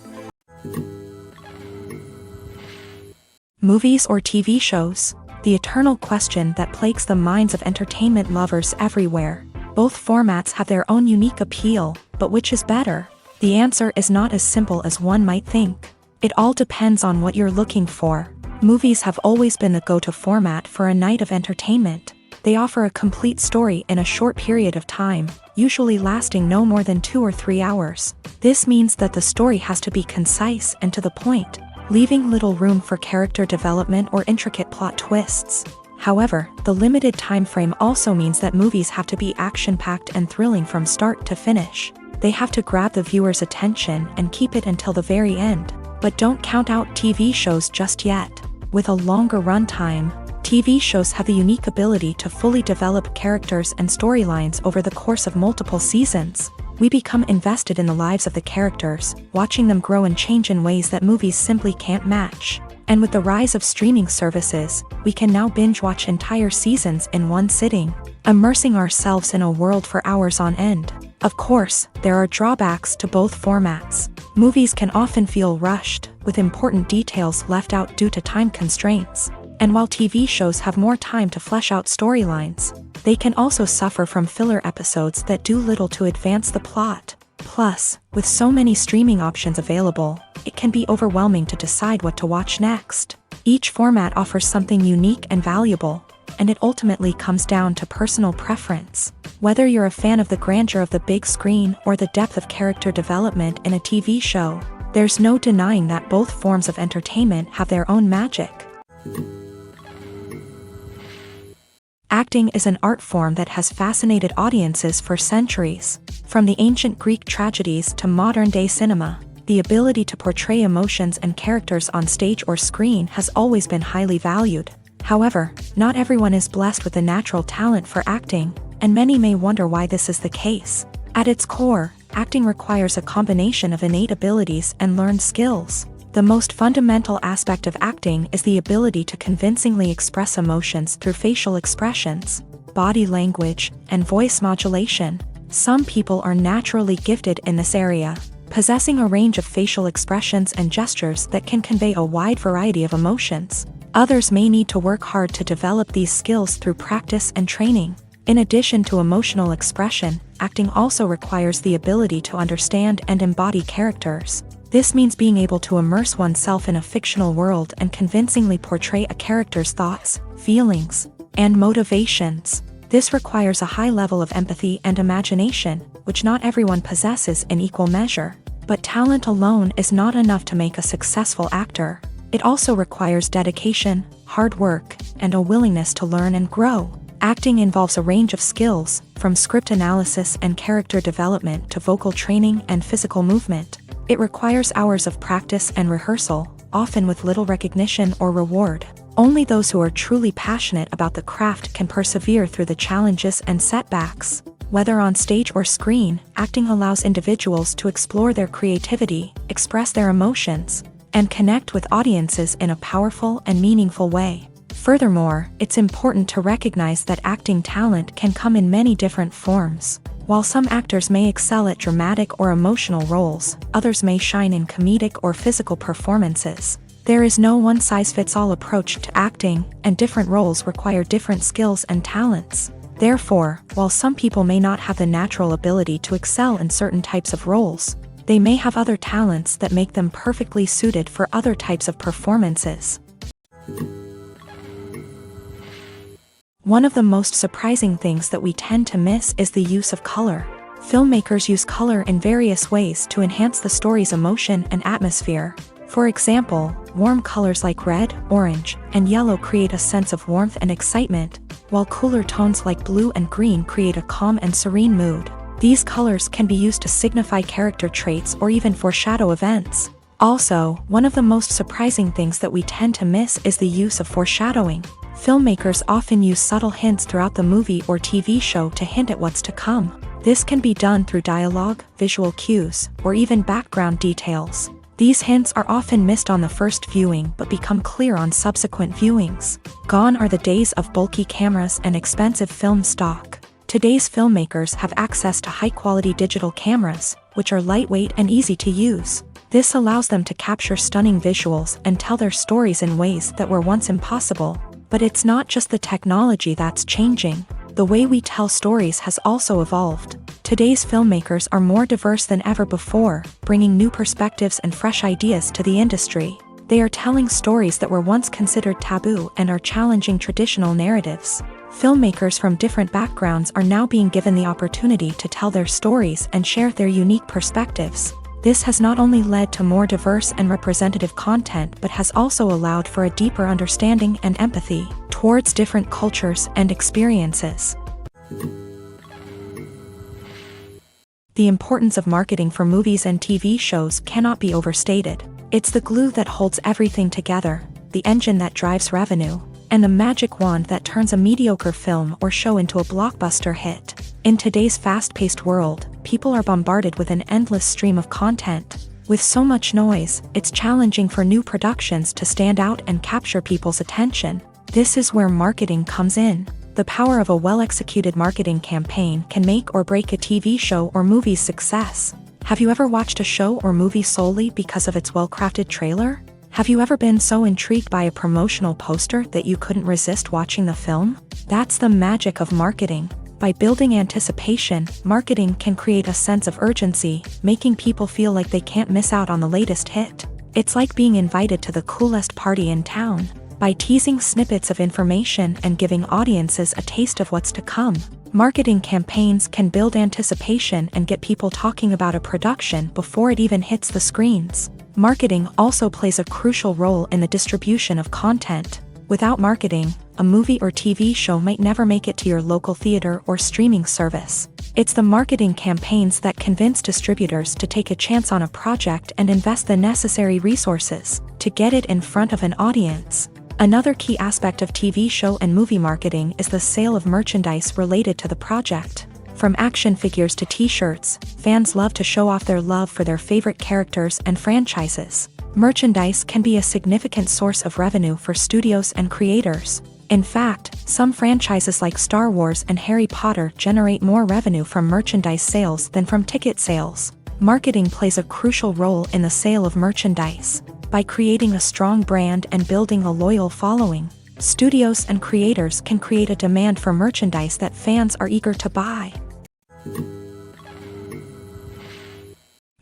Movies or TV shows? The eternal question that plagues the minds of entertainment lovers everywhere. Both formats have their own unique appeal, but which is better? The answer is not as simple as one might think. It all depends on what you're looking for. Movies have always been the go-to format for a night of entertainment. They offer a complete story in a short period of time, usually lasting no more than 2 or 3 hours. This means that the story has to be concise and to the point, leaving little room for character development or intricate plot twists. However, the limited time frame also means that movies have to be action-packed and thrilling from start to finish. They have to grab the viewer's attention and keep it until the very end. But don't count out TV shows just yet. With a longer runtime, TV shows have the unique ability to fully develop characters and storylines over the course of multiple seasons. We become invested in the lives of the characters, watching them grow and change in ways that movies simply can't match. And with the rise of streaming services, we can now binge-watch entire seasons in one sitting, immersing ourselves in a world for hours on end. Of course, there are drawbacks to both formats. Movies can often feel rushed, with important details left out due to time constraints. And while TV shows have more time to flesh out storylines, they can also suffer from filler episodes that do little to advance the plot. Plus, with so many streaming options available, it can be overwhelming to decide what to watch next. Each format offers something unique and valuable, and it ultimately comes down to personal preference. Whether you're a fan of the grandeur of the big screen or the depth of character development in a TV show, there's no denying that both forms of entertainment have their own magic. Acting is an art form that has fascinated audiences for centuries. From the ancient Greek tragedies to modern-day cinema, the ability to portray emotions and characters on stage or screen has always been highly valued. However, not everyone is blessed with the natural talent for acting, and many may wonder why this is the case. At its core, acting requires a combination of innate abilities and learned skills. The most fundamental aspect of acting is the ability to convincingly express emotions through facial expressions, body language, and voice modulation. Some people are naturally gifted in this area, possessing a range of facial expressions and gestures that can convey a wide variety of emotions. Others may need to work hard to develop these skills through practice and training. In addition to emotional expression, acting also requires the ability to understand and embody characters. This means being able to immerse oneself in a fictional world and convincingly portray a character's thoughts, feelings, and motivations. This requires a high level of empathy and imagination, which not everyone possesses in equal measure. But talent alone is not enough to make a successful actor. It also requires dedication, hard work, and a willingness to learn and grow. Acting involves a range of skills, from script analysis and character development to vocal training and physical movement. It requires hours of practice and rehearsal, often with little recognition or reward. Only those who are truly passionate about the craft can persevere through the challenges and setbacks. Whether on stage or screen, acting allows individuals to explore their creativity, express their emotions, and connect with audiences in a powerful and meaningful way. Furthermore, it's important to recognize that acting talent can come in many different forms. While some actors may excel at dramatic or emotional roles, others may shine in comedic or physical performances. There is no one-size-fits-all approach to acting, and different roles require different skills and talents. Therefore, while some people may not have the natural ability to excel in certain types of roles, they may have other talents that make them perfectly suited for other types of performances. One of the most surprising things that we tend to miss is the use of color. Filmmakers use color in various ways to enhance the story's emotion and atmosphere. For example, warm colors like red, orange, and yellow create a sense of warmth and excitement, while cooler tones like blue and green create a calm and serene mood. These colors can be used to signify character traits or even foreshadow events. Also, one of the most surprising things that we tend to miss is the use of foreshadowing. Filmmakers often use subtle hints throughout the movie or TV show to hint at what's to come. This can be done through dialogue, visual cues, or even background details. These hints are often missed on the first viewing but become clear on subsequent viewings. Gone are the days of bulky cameras and expensive film stock. Today's filmmakers have access to high-quality digital cameras, which are lightweight and easy to use. This allows them to capture stunning visuals and tell their stories in ways that were once impossible. But it's not just the technology that's changing. The way we tell stories has also evolved. Today's filmmakers are more diverse than ever before, bringing new perspectives and fresh ideas to the industry. They are telling stories that were once considered taboo and are challenging traditional narratives. Filmmakers from different backgrounds are now being given the opportunity to tell their stories and share their unique perspectives. This has not only led to more diverse and representative content but has also allowed for a deeper understanding and empathy towards different cultures and experiences. The importance of marketing for movies and TV shows cannot be overstated. It's the glue that holds everything together, the engine that drives revenue, and the magic wand that turns a mediocre film or show into a blockbuster hit. In today's fast-paced world, people are bombarded with an endless stream of content. With so much noise, it's challenging for new productions to stand out and capture people's attention. This is where marketing comes in. The power of a well-executed marketing campaign can make or break a TV show or movie's success. Have you ever watched a show or movie solely because of its well-crafted trailer? Have you ever been so intrigued by a promotional poster that you couldn't resist watching the film? That's the magic of marketing. By building anticipation, marketing can create a sense of urgency, making people feel like they can't miss out on the latest hit. It's like being invited to the coolest party in town. By teasing snippets of information and giving audiences a taste of what's to come, marketing campaigns can build anticipation and get people talking about a production before it even hits the screens. Marketing also plays a crucial role in the distribution of content. Without marketing, a movie or TV show might never make it to your local theater or streaming service. It's the marketing campaigns that convince distributors to take a chance on a project and invest the necessary resources to get it in front of an audience. Another key aspect of TV show and movie marketing is the sale of merchandise related to the project. From action figures to t-shirts, fans love to show off their love for their favorite characters and franchises. Merchandise can be a significant source of revenue for studios and creators. In fact, some franchises like Star Wars and Harry Potter generate more revenue from merchandise sales than from ticket sales. Marketing plays a crucial role in the sale of merchandise. By creating a strong brand and building a loyal following, studios and creators can create a demand for merchandise that fans are eager to buy.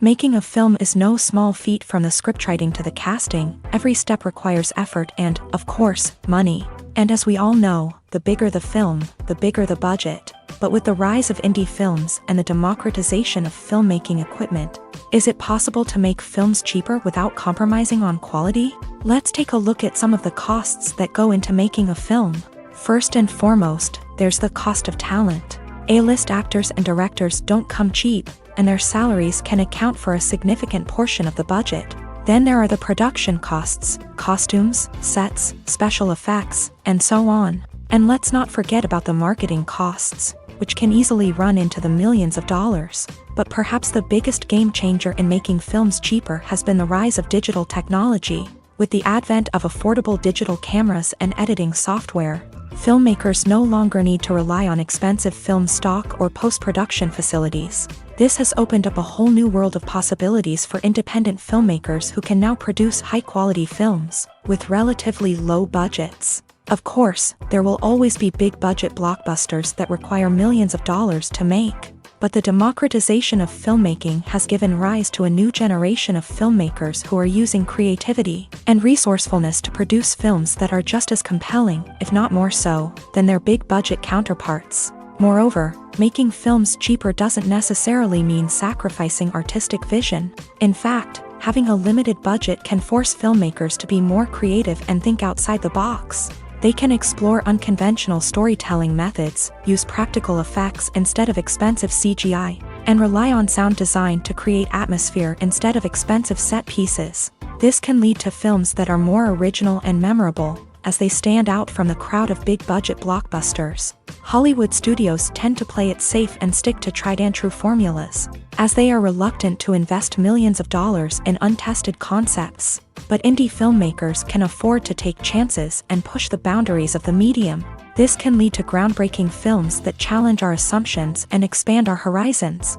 Making a film is no small feat. From the scriptwriting to the casting, every step requires effort and, of course, money. And as we all know, the bigger the film, the bigger the budget. But with the rise of indie films and the democratization of filmmaking equipment, is it possible to make films cheaper without compromising on quality? Let's take a look at some of the costs that go into making a film. First and foremost, there's the cost of talent. A-list actors and directors don't come cheap, and their salaries can account for a significant portion of the budget. Then there are the production costs, costumes, sets, special effects, and so on. And let's not forget about the marketing costs, which can easily run into the millions of dollars. But perhaps the biggest game changer in making films cheaper has been the rise of digital technology. With the advent of affordable digital cameras and editing software, Filmmakers no longer need to rely on expensive film stock or post-production facilities. This has opened up a whole new world of possibilities for independent filmmakers who can now produce high-quality films with relatively low budgets. Of course, there will always be big-budget blockbusters that require millions of dollars to make. But the democratization of filmmaking has given rise to a new generation of filmmakers who are using creativity and resourcefulness to produce films that are just as compelling, if not more so, than their big-budget counterparts. Moreover, making films cheaper doesn't necessarily mean sacrificing artistic vision. In fact, having a limited budget can force filmmakers to be more creative and think outside the box. They can explore unconventional storytelling methods, use practical effects instead of expensive CGI, and rely on sound design to create atmosphere instead of expensive set pieces. This can lead to films that are more original and memorable, as they stand out from the crowd of big-budget blockbusters. Hollywood studios tend to play it safe and stick to tried-and-true formulas, as they are reluctant to invest millions of dollars in untested concepts. But indie filmmakers can afford to take chances and push the boundaries of the medium. This can lead to groundbreaking films that challenge our assumptions and expand our horizons.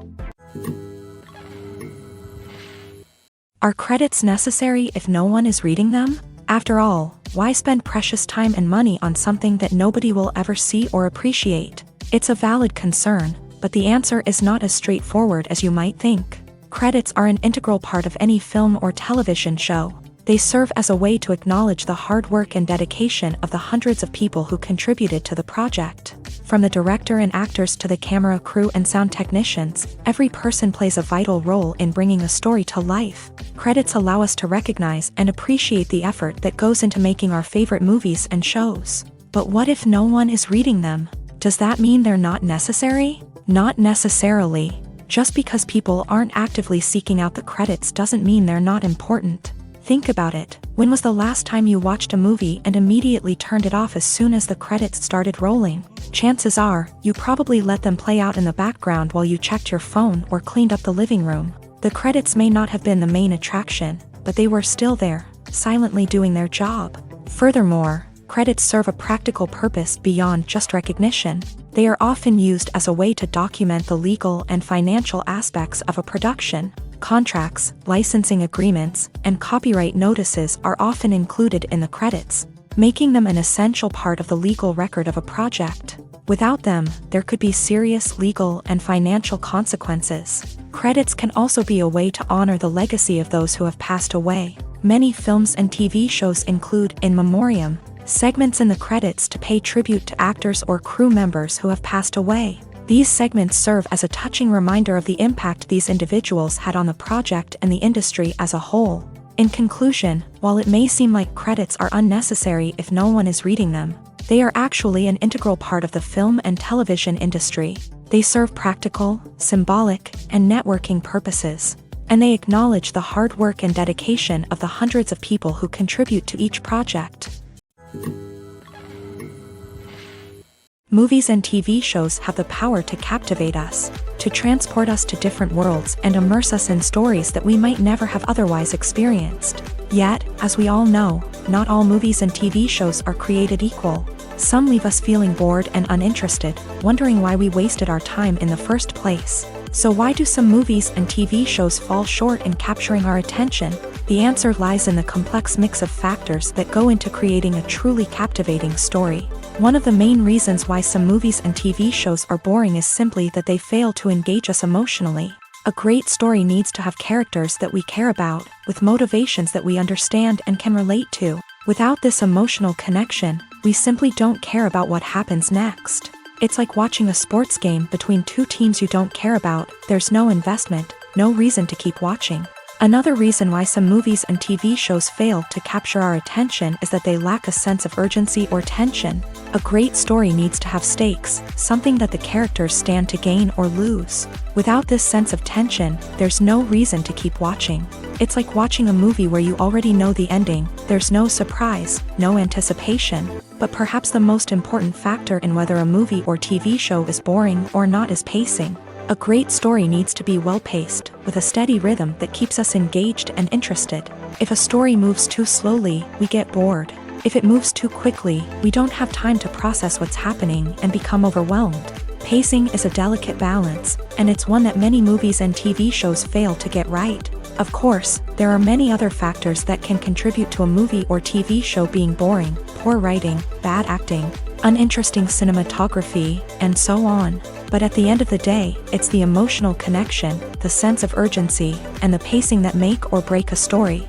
Are credits necessary if no one is reading them? After all, why spend precious time and money on something that nobody will ever see or appreciate? It's a valid concern, but the answer is not as straightforward as you might think. Credits are an integral part of any film or television show. They serve as a way to acknowledge the hard work and dedication of the hundreds of people who contributed to the project. From the director and actors to the camera crew and sound technicians, every person plays a vital role in bringing a story to life. Credits allow us to recognize and appreciate the effort that goes into making our favorite movies and shows. But what if no one is reading them? Does that mean they're not necessary? Not necessarily. Just because people aren't actively seeking out the credits doesn't mean they're not important. Think about it. When was the last time you watched a movie and immediately turned it off as soon as the credits started rolling? Chances are, you probably let them play out in the background while you checked your phone or cleaned up the living room. The credits may not have been the main attraction, but they were still there, silently doing their job. Furthermore, credits serve a practical purpose beyond just recognition. They are often used as a way to document the legal and financial aspects of a production. Contracts, licensing agreements, and copyright notices are often included in the credits, making them an essential part of the legal record of a project. Without them, there could be serious legal and financial consequences. Credits can also be a way to honor the legacy of those who have passed away. Many films and TV shows include in memoriam segments in the credits to pay tribute to actors or crew members who have passed away. These segments serve as a touching reminder of the impact these individuals had on the project and the industry as a whole. In conclusion, while it may seem like credits are unnecessary if no one is reading them, they are actually an integral part of the film and television industry. They serve practical, symbolic, and networking purposes, and they acknowledge the hard work and dedication of the hundreds of people who contribute to each project. Movies and TV shows have the power to captivate us, to transport us to different worlds and immerse us in stories that we might never have otherwise experienced. Yet, as we all know, not all movies and TV shows are created equal. Some leave us feeling bored and uninterested, wondering why we wasted our time in the first place. So why do some movies and TV shows fall short in capturing our attention? The answer lies in the complex mix of factors that go into creating a truly captivating story. One of the main reasons why some movies and TV shows are boring is simply that they fail to engage us emotionally. A great story needs to have characters that we care about, with motivations that we understand and can relate to. Without this emotional connection, we simply don't care about what happens next. It's like watching a sports game between two teams you don't care about. There's no investment, no reason to keep watching. Another reason why some movies and TV shows fail to capture our attention is that they lack a sense of urgency or tension. A great story needs to have stakes, something that the characters stand to gain or lose. Without this sense of tension, there's no reason to keep watching. It's like watching a movie where you already know the ending. There's no surprise, no anticipation. But perhaps the most important factor in whether a movie or TV show is boring or not is pacing. A great story needs to be well-paced, with a steady rhythm that keeps us engaged and interested. If a story moves too slowly, we get bored. If it moves too quickly, we don't have time to process what's happening and become overwhelmed. Pacing is a delicate balance, and it's one that many movies and TV shows fail to get right. Of course, there are many other factors that can contribute to a movie or TV show being boring: poor writing, bad acting, uninteresting cinematography, and so on. But at the end of the day, it's the emotional connection, the sense of urgency, and the pacing that make or break a story.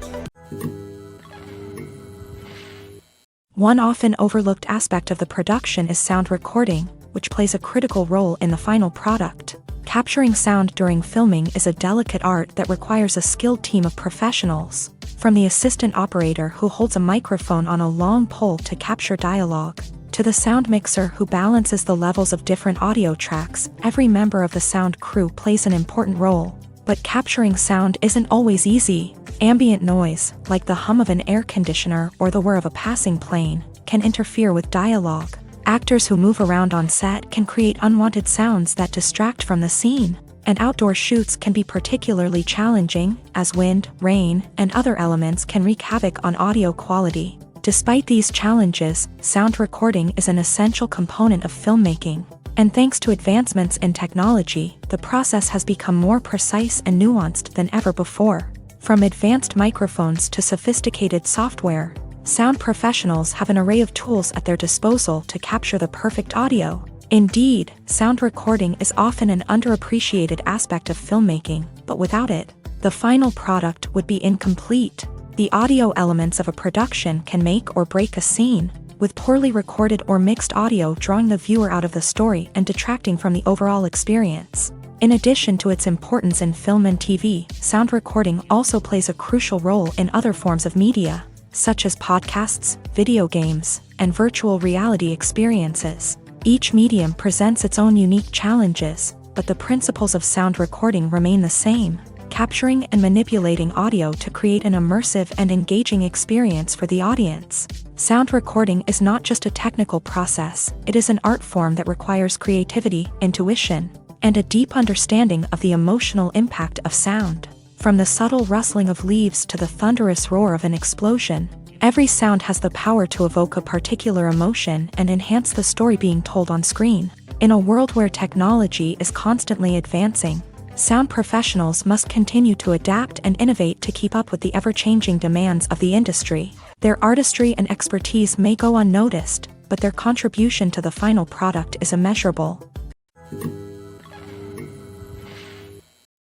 One often overlooked aspect of the production is sound recording, which plays a critical role in the final product. Capturing sound during filming is a delicate art that requires a skilled team of professionals. From the assistant operator who holds a microphone on a long pole to capture dialogue, to the sound mixer who balances the levels of different audio tracks, every member of the sound crew plays an important role. But capturing sound isn't always easy. Ambient noise, like the hum of an air conditioner or the whir of a passing plane, can interfere with dialogue. Actors who move around on set can create unwanted sounds that distract from the scene. And outdoor shoots can be particularly challenging, as wind, rain, and other elements can wreak havoc on audio quality. Despite these challenges, sound recording is an essential component of filmmaking. And thanks to advancements in technology, the process has become more precise and nuanced than ever before. From advanced microphones to sophisticated software, sound professionals have an array of tools at their disposal to capture the perfect audio. Indeed, sound recording is often an underappreciated aspect of filmmaking, but without it, the final product would be incomplete. The audio elements of a production can make or break a scene, with poorly recorded or mixed audio drawing the viewer out of the story and detracting from the overall experience. In addition to its importance in film and TV, sound recording also plays a crucial role in other forms of media, such as podcasts, video games, and virtual reality experiences. Each medium presents its own unique challenges, but the principles of sound recording remain the same: capturing and manipulating audio to create an immersive and engaging experience for the audience. Sound recording is not just a technical process, it is an art form that requires creativity, intuition, and a deep understanding of the emotional impact of sound. From the subtle rustling of leaves to the thunderous roar of an explosion, every sound has the power to evoke a particular emotion and enhance the story being told on screen. In a world where technology is constantly advancing, sound professionals must continue to adapt and innovate to keep up with the ever-changing demands of the industry. Their artistry and expertise may go unnoticed, but their contribution to the final product is immeasurable.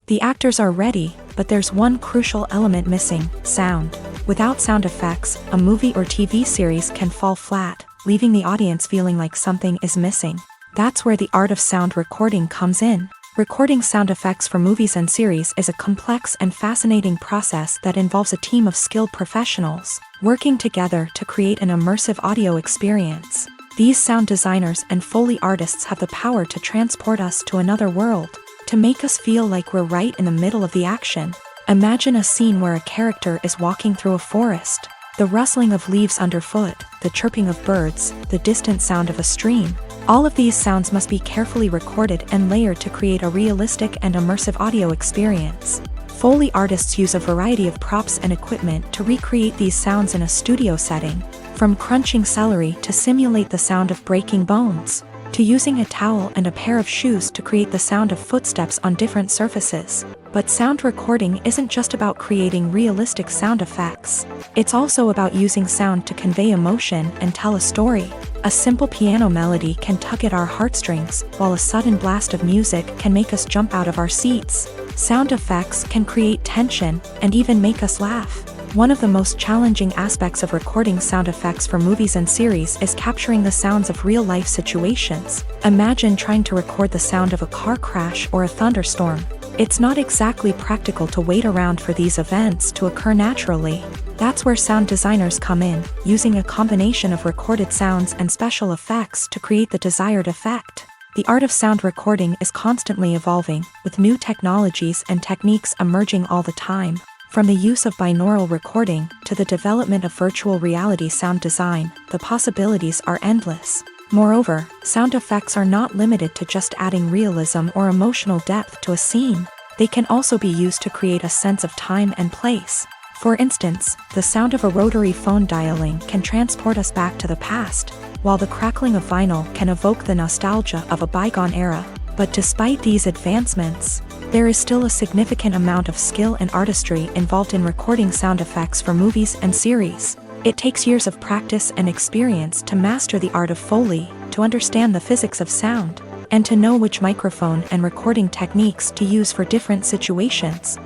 The actors are ready, but there's one crucial element missing: sound. Without sound effects, a movie or TV series can fall flat, leaving the audience feeling like something is missing. That's where the art of sound recording comes in. Recording sound effects for movies and series is a complex and fascinating process that involves a team of skilled professionals working together to create an immersive audio experience. These sound designers and Foley artists have the power to transport us to another world, to make us feel like we're right in the middle of the action. Imagine a scene where a character is walking through a forest. The rustling of leaves underfoot, the chirping of birds, the distant sound of a stream. All of these sounds must be carefully recorded and layered to create a realistic and immersive audio experience. Foley artists use a variety of props and equipment to recreate these sounds in a studio setting, from crunching celery to simulate the sound of breaking bones, to using a towel and a pair of shoes to create the sound of footsteps on different surfaces. But sound recording isn't just about creating realistic sound effects. It's also about using sound to convey emotion and tell a story. A simple piano melody can tug at our heartstrings, while a sudden blast of music can make us jump out of our seats. Sound effects can create tension and even make us laugh. One of the most challenging aspects of recording sound effects for movies and series is capturing the sounds of real-life situations. Imagine trying to record the sound of a car crash or a thunderstorm. It's not exactly practical to wait around for these events to occur naturally. That's where sound designers come in, using a combination of recorded sounds and special effects to create the desired effect. The art of sound recording is constantly evolving, with new technologies and techniques emerging all the time. From the use of binaural recording to the development of virtual reality sound design, the possibilities are endless. Moreover, sound effects are not limited to just adding realism or emotional depth to a scene. They can also be used to create a sense of time and place. For instance, the sound of a rotary phone dialing can transport us back to the past, while the crackling of vinyl can evoke the nostalgia of a bygone era. But despite these advancements, there is still a significant amount of skill and artistry involved in recording sound effects for movies and series. It takes years of practice and experience to master the art of Foley, to understand the physics of sound, and to know which microphone and recording techniques to use for different situations.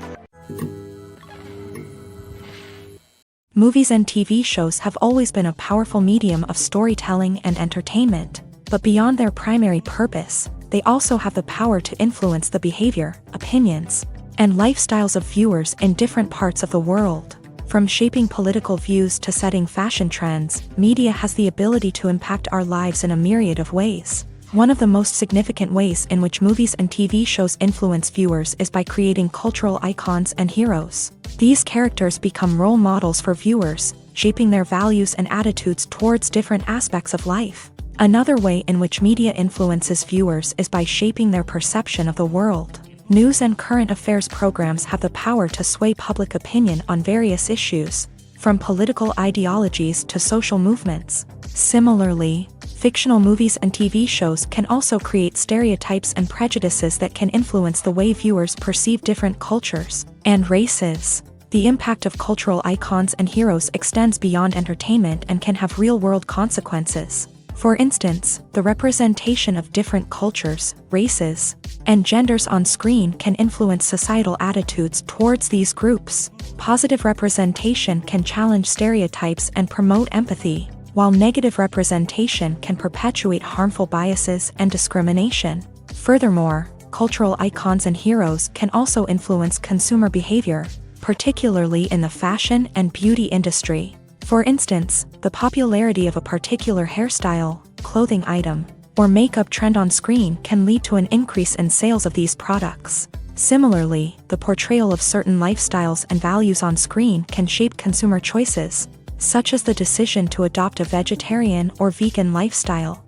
Movies and TV shows have always been a powerful medium of storytelling and entertainment, but beyond their primary purpose, they also have the power to influence the behavior, opinions, and lifestyles of viewers in different parts of the world. From shaping political views to setting fashion trends, media has the ability to impact our lives in a myriad of ways. One of the most significant ways in which movies and TV shows influence viewers is by creating cultural icons and heroes. These characters become role models for viewers, shaping their values and attitudes towards different aspects of life. Another way in which media influences viewers is by shaping their perception of the world. News and current affairs programs have the power to sway public opinion on various issues, from political ideologies to social movements. Similarly, fictional movies and TV shows can also create stereotypes and prejudices that can influence the way viewers perceive different cultures and races. The impact of cultural icons and heroes extends beyond entertainment and can have real-world consequences. For instance, the representation of different cultures, races, and genders on screen can influence societal attitudes towards these groups. Positive representation can challenge stereotypes and promote empathy, while negative representation can perpetuate harmful biases and discrimination. Furthermore, cultural icons and heroes can also influence consumer behavior, particularly in the fashion and beauty industry. For instance, the popularity of a particular hairstyle, clothing item, or makeup trend on screen can lead to an increase in sales of these products. Similarly, the portrayal of certain lifestyles and values on screen can shape consumer choices, such as the decision to adopt a vegetarian or vegan lifestyle.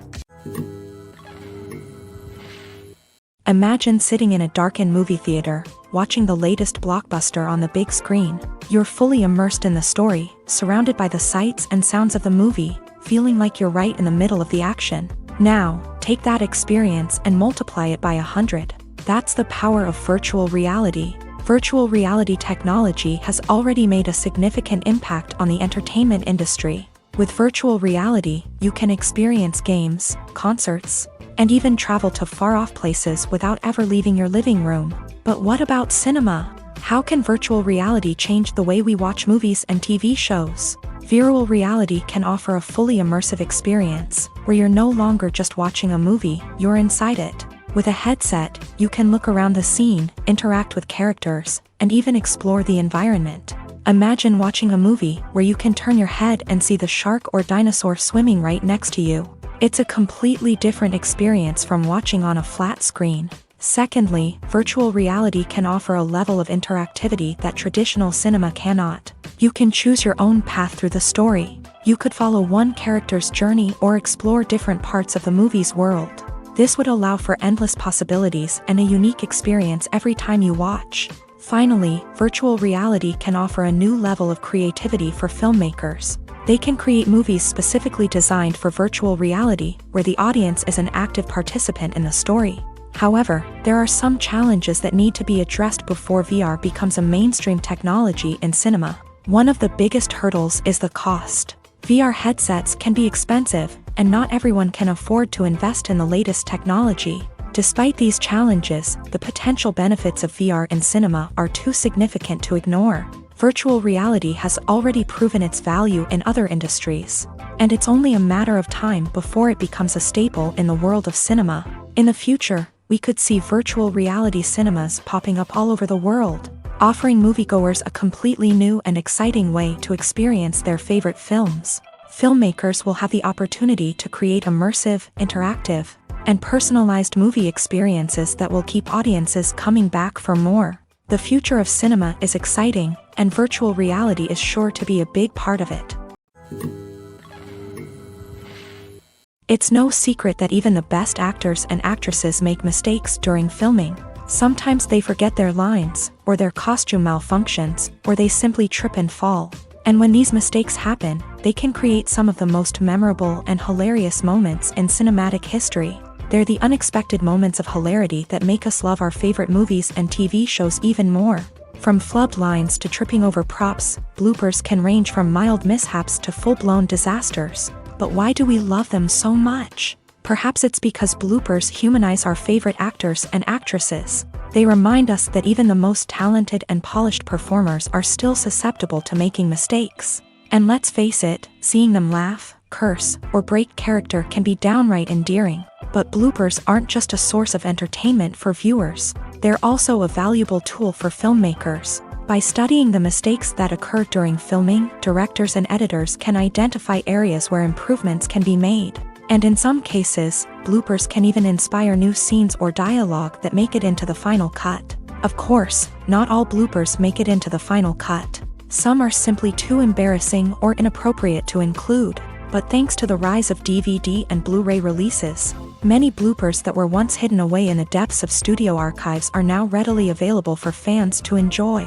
Imagine sitting in a darkened movie theater, watching the latest blockbuster on the big screen. You're fully immersed in the story, surrounded by the sights and sounds of the movie, feeling like you're right in the middle of the action. Now, take that experience and multiply it by 100. That's the power of virtual reality. Virtual reality technology has already made a significant impact on the entertainment industry. With virtual reality, you can experience games, concerts, and even travel to far-off places without ever leaving your living room. But what about cinema? How can virtual reality change the way we watch movies and TV shows? Virtual reality can offer a fully immersive experience, where you're no longer just watching a movie, you're inside it. With a headset, you can look around the scene, interact with characters, and even explore the environment. Imagine watching a movie where you can turn your head and see the shark or dinosaur swimming right next to you. It's a completely different experience from watching on a flat screen. Secondly, virtual reality can offer a level of interactivity that traditional cinema cannot. You can choose your own path through the story. You could follow one character's journey or explore different parts of the movie's world. This would allow for endless possibilities and a unique experience every time you watch. Finally, virtual reality can offer a new level of creativity for filmmakers. They can create movies specifically designed for virtual reality, where the audience is an active participant in the story. However, there are some challenges that need to be addressed before VR becomes a mainstream technology in cinema. One of the biggest hurdles is the cost. VR headsets can be expensive, and not everyone can afford to invest in the latest technology. Despite these challenges, the potential benefits of VR in cinema are too significant to ignore. Virtual reality has already proven its value in other industries, and it's only a matter of time before it becomes a staple in the world of cinema. In the future, we could see virtual reality cinemas popping up all over the world, offering moviegoers a completely new and exciting way to experience their favorite films. Filmmakers will have the opportunity to create immersive, interactive, and personalized movie experiences that will keep audiences coming back for more. The future of cinema is exciting, and virtual reality is sure to be a big part of it. It's no secret that even the best actors and actresses make mistakes during filming. Sometimes they forget their lines, or their costume malfunctions, or they simply trip and fall. And when these mistakes happen, they can create some of the most memorable and hilarious moments in cinematic history. They're the unexpected moments of hilarity that make us love our favorite movies and TV shows even more. From flubbed lines to tripping over props, bloopers can range from mild mishaps to full-blown disasters. But why do we love them so much? Perhaps it's because bloopers humanize our favorite actors and actresses. They remind us that even the most talented and polished performers are still susceptible to making mistakes. And let's face it, seeing them laugh, curse, or break character can be downright endearing. But bloopers aren't just a source of entertainment for viewers. They're also a valuable tool for filmmakers. By studying the mistakes that occur during filming, directors and editors can identify areas where improvements can be made. And in some cases, bloopers can even inspire new scenes or dialogue that make it into the final cut. Of course, not all bloopers make it into the final cut. Some are simply too embarrassing or inappropriate to include. But thanks to the rise of DVD and Blu-ray releases, many bloopers that were once hidden away in the depths of studio archives are now readily available for fans to enjoy.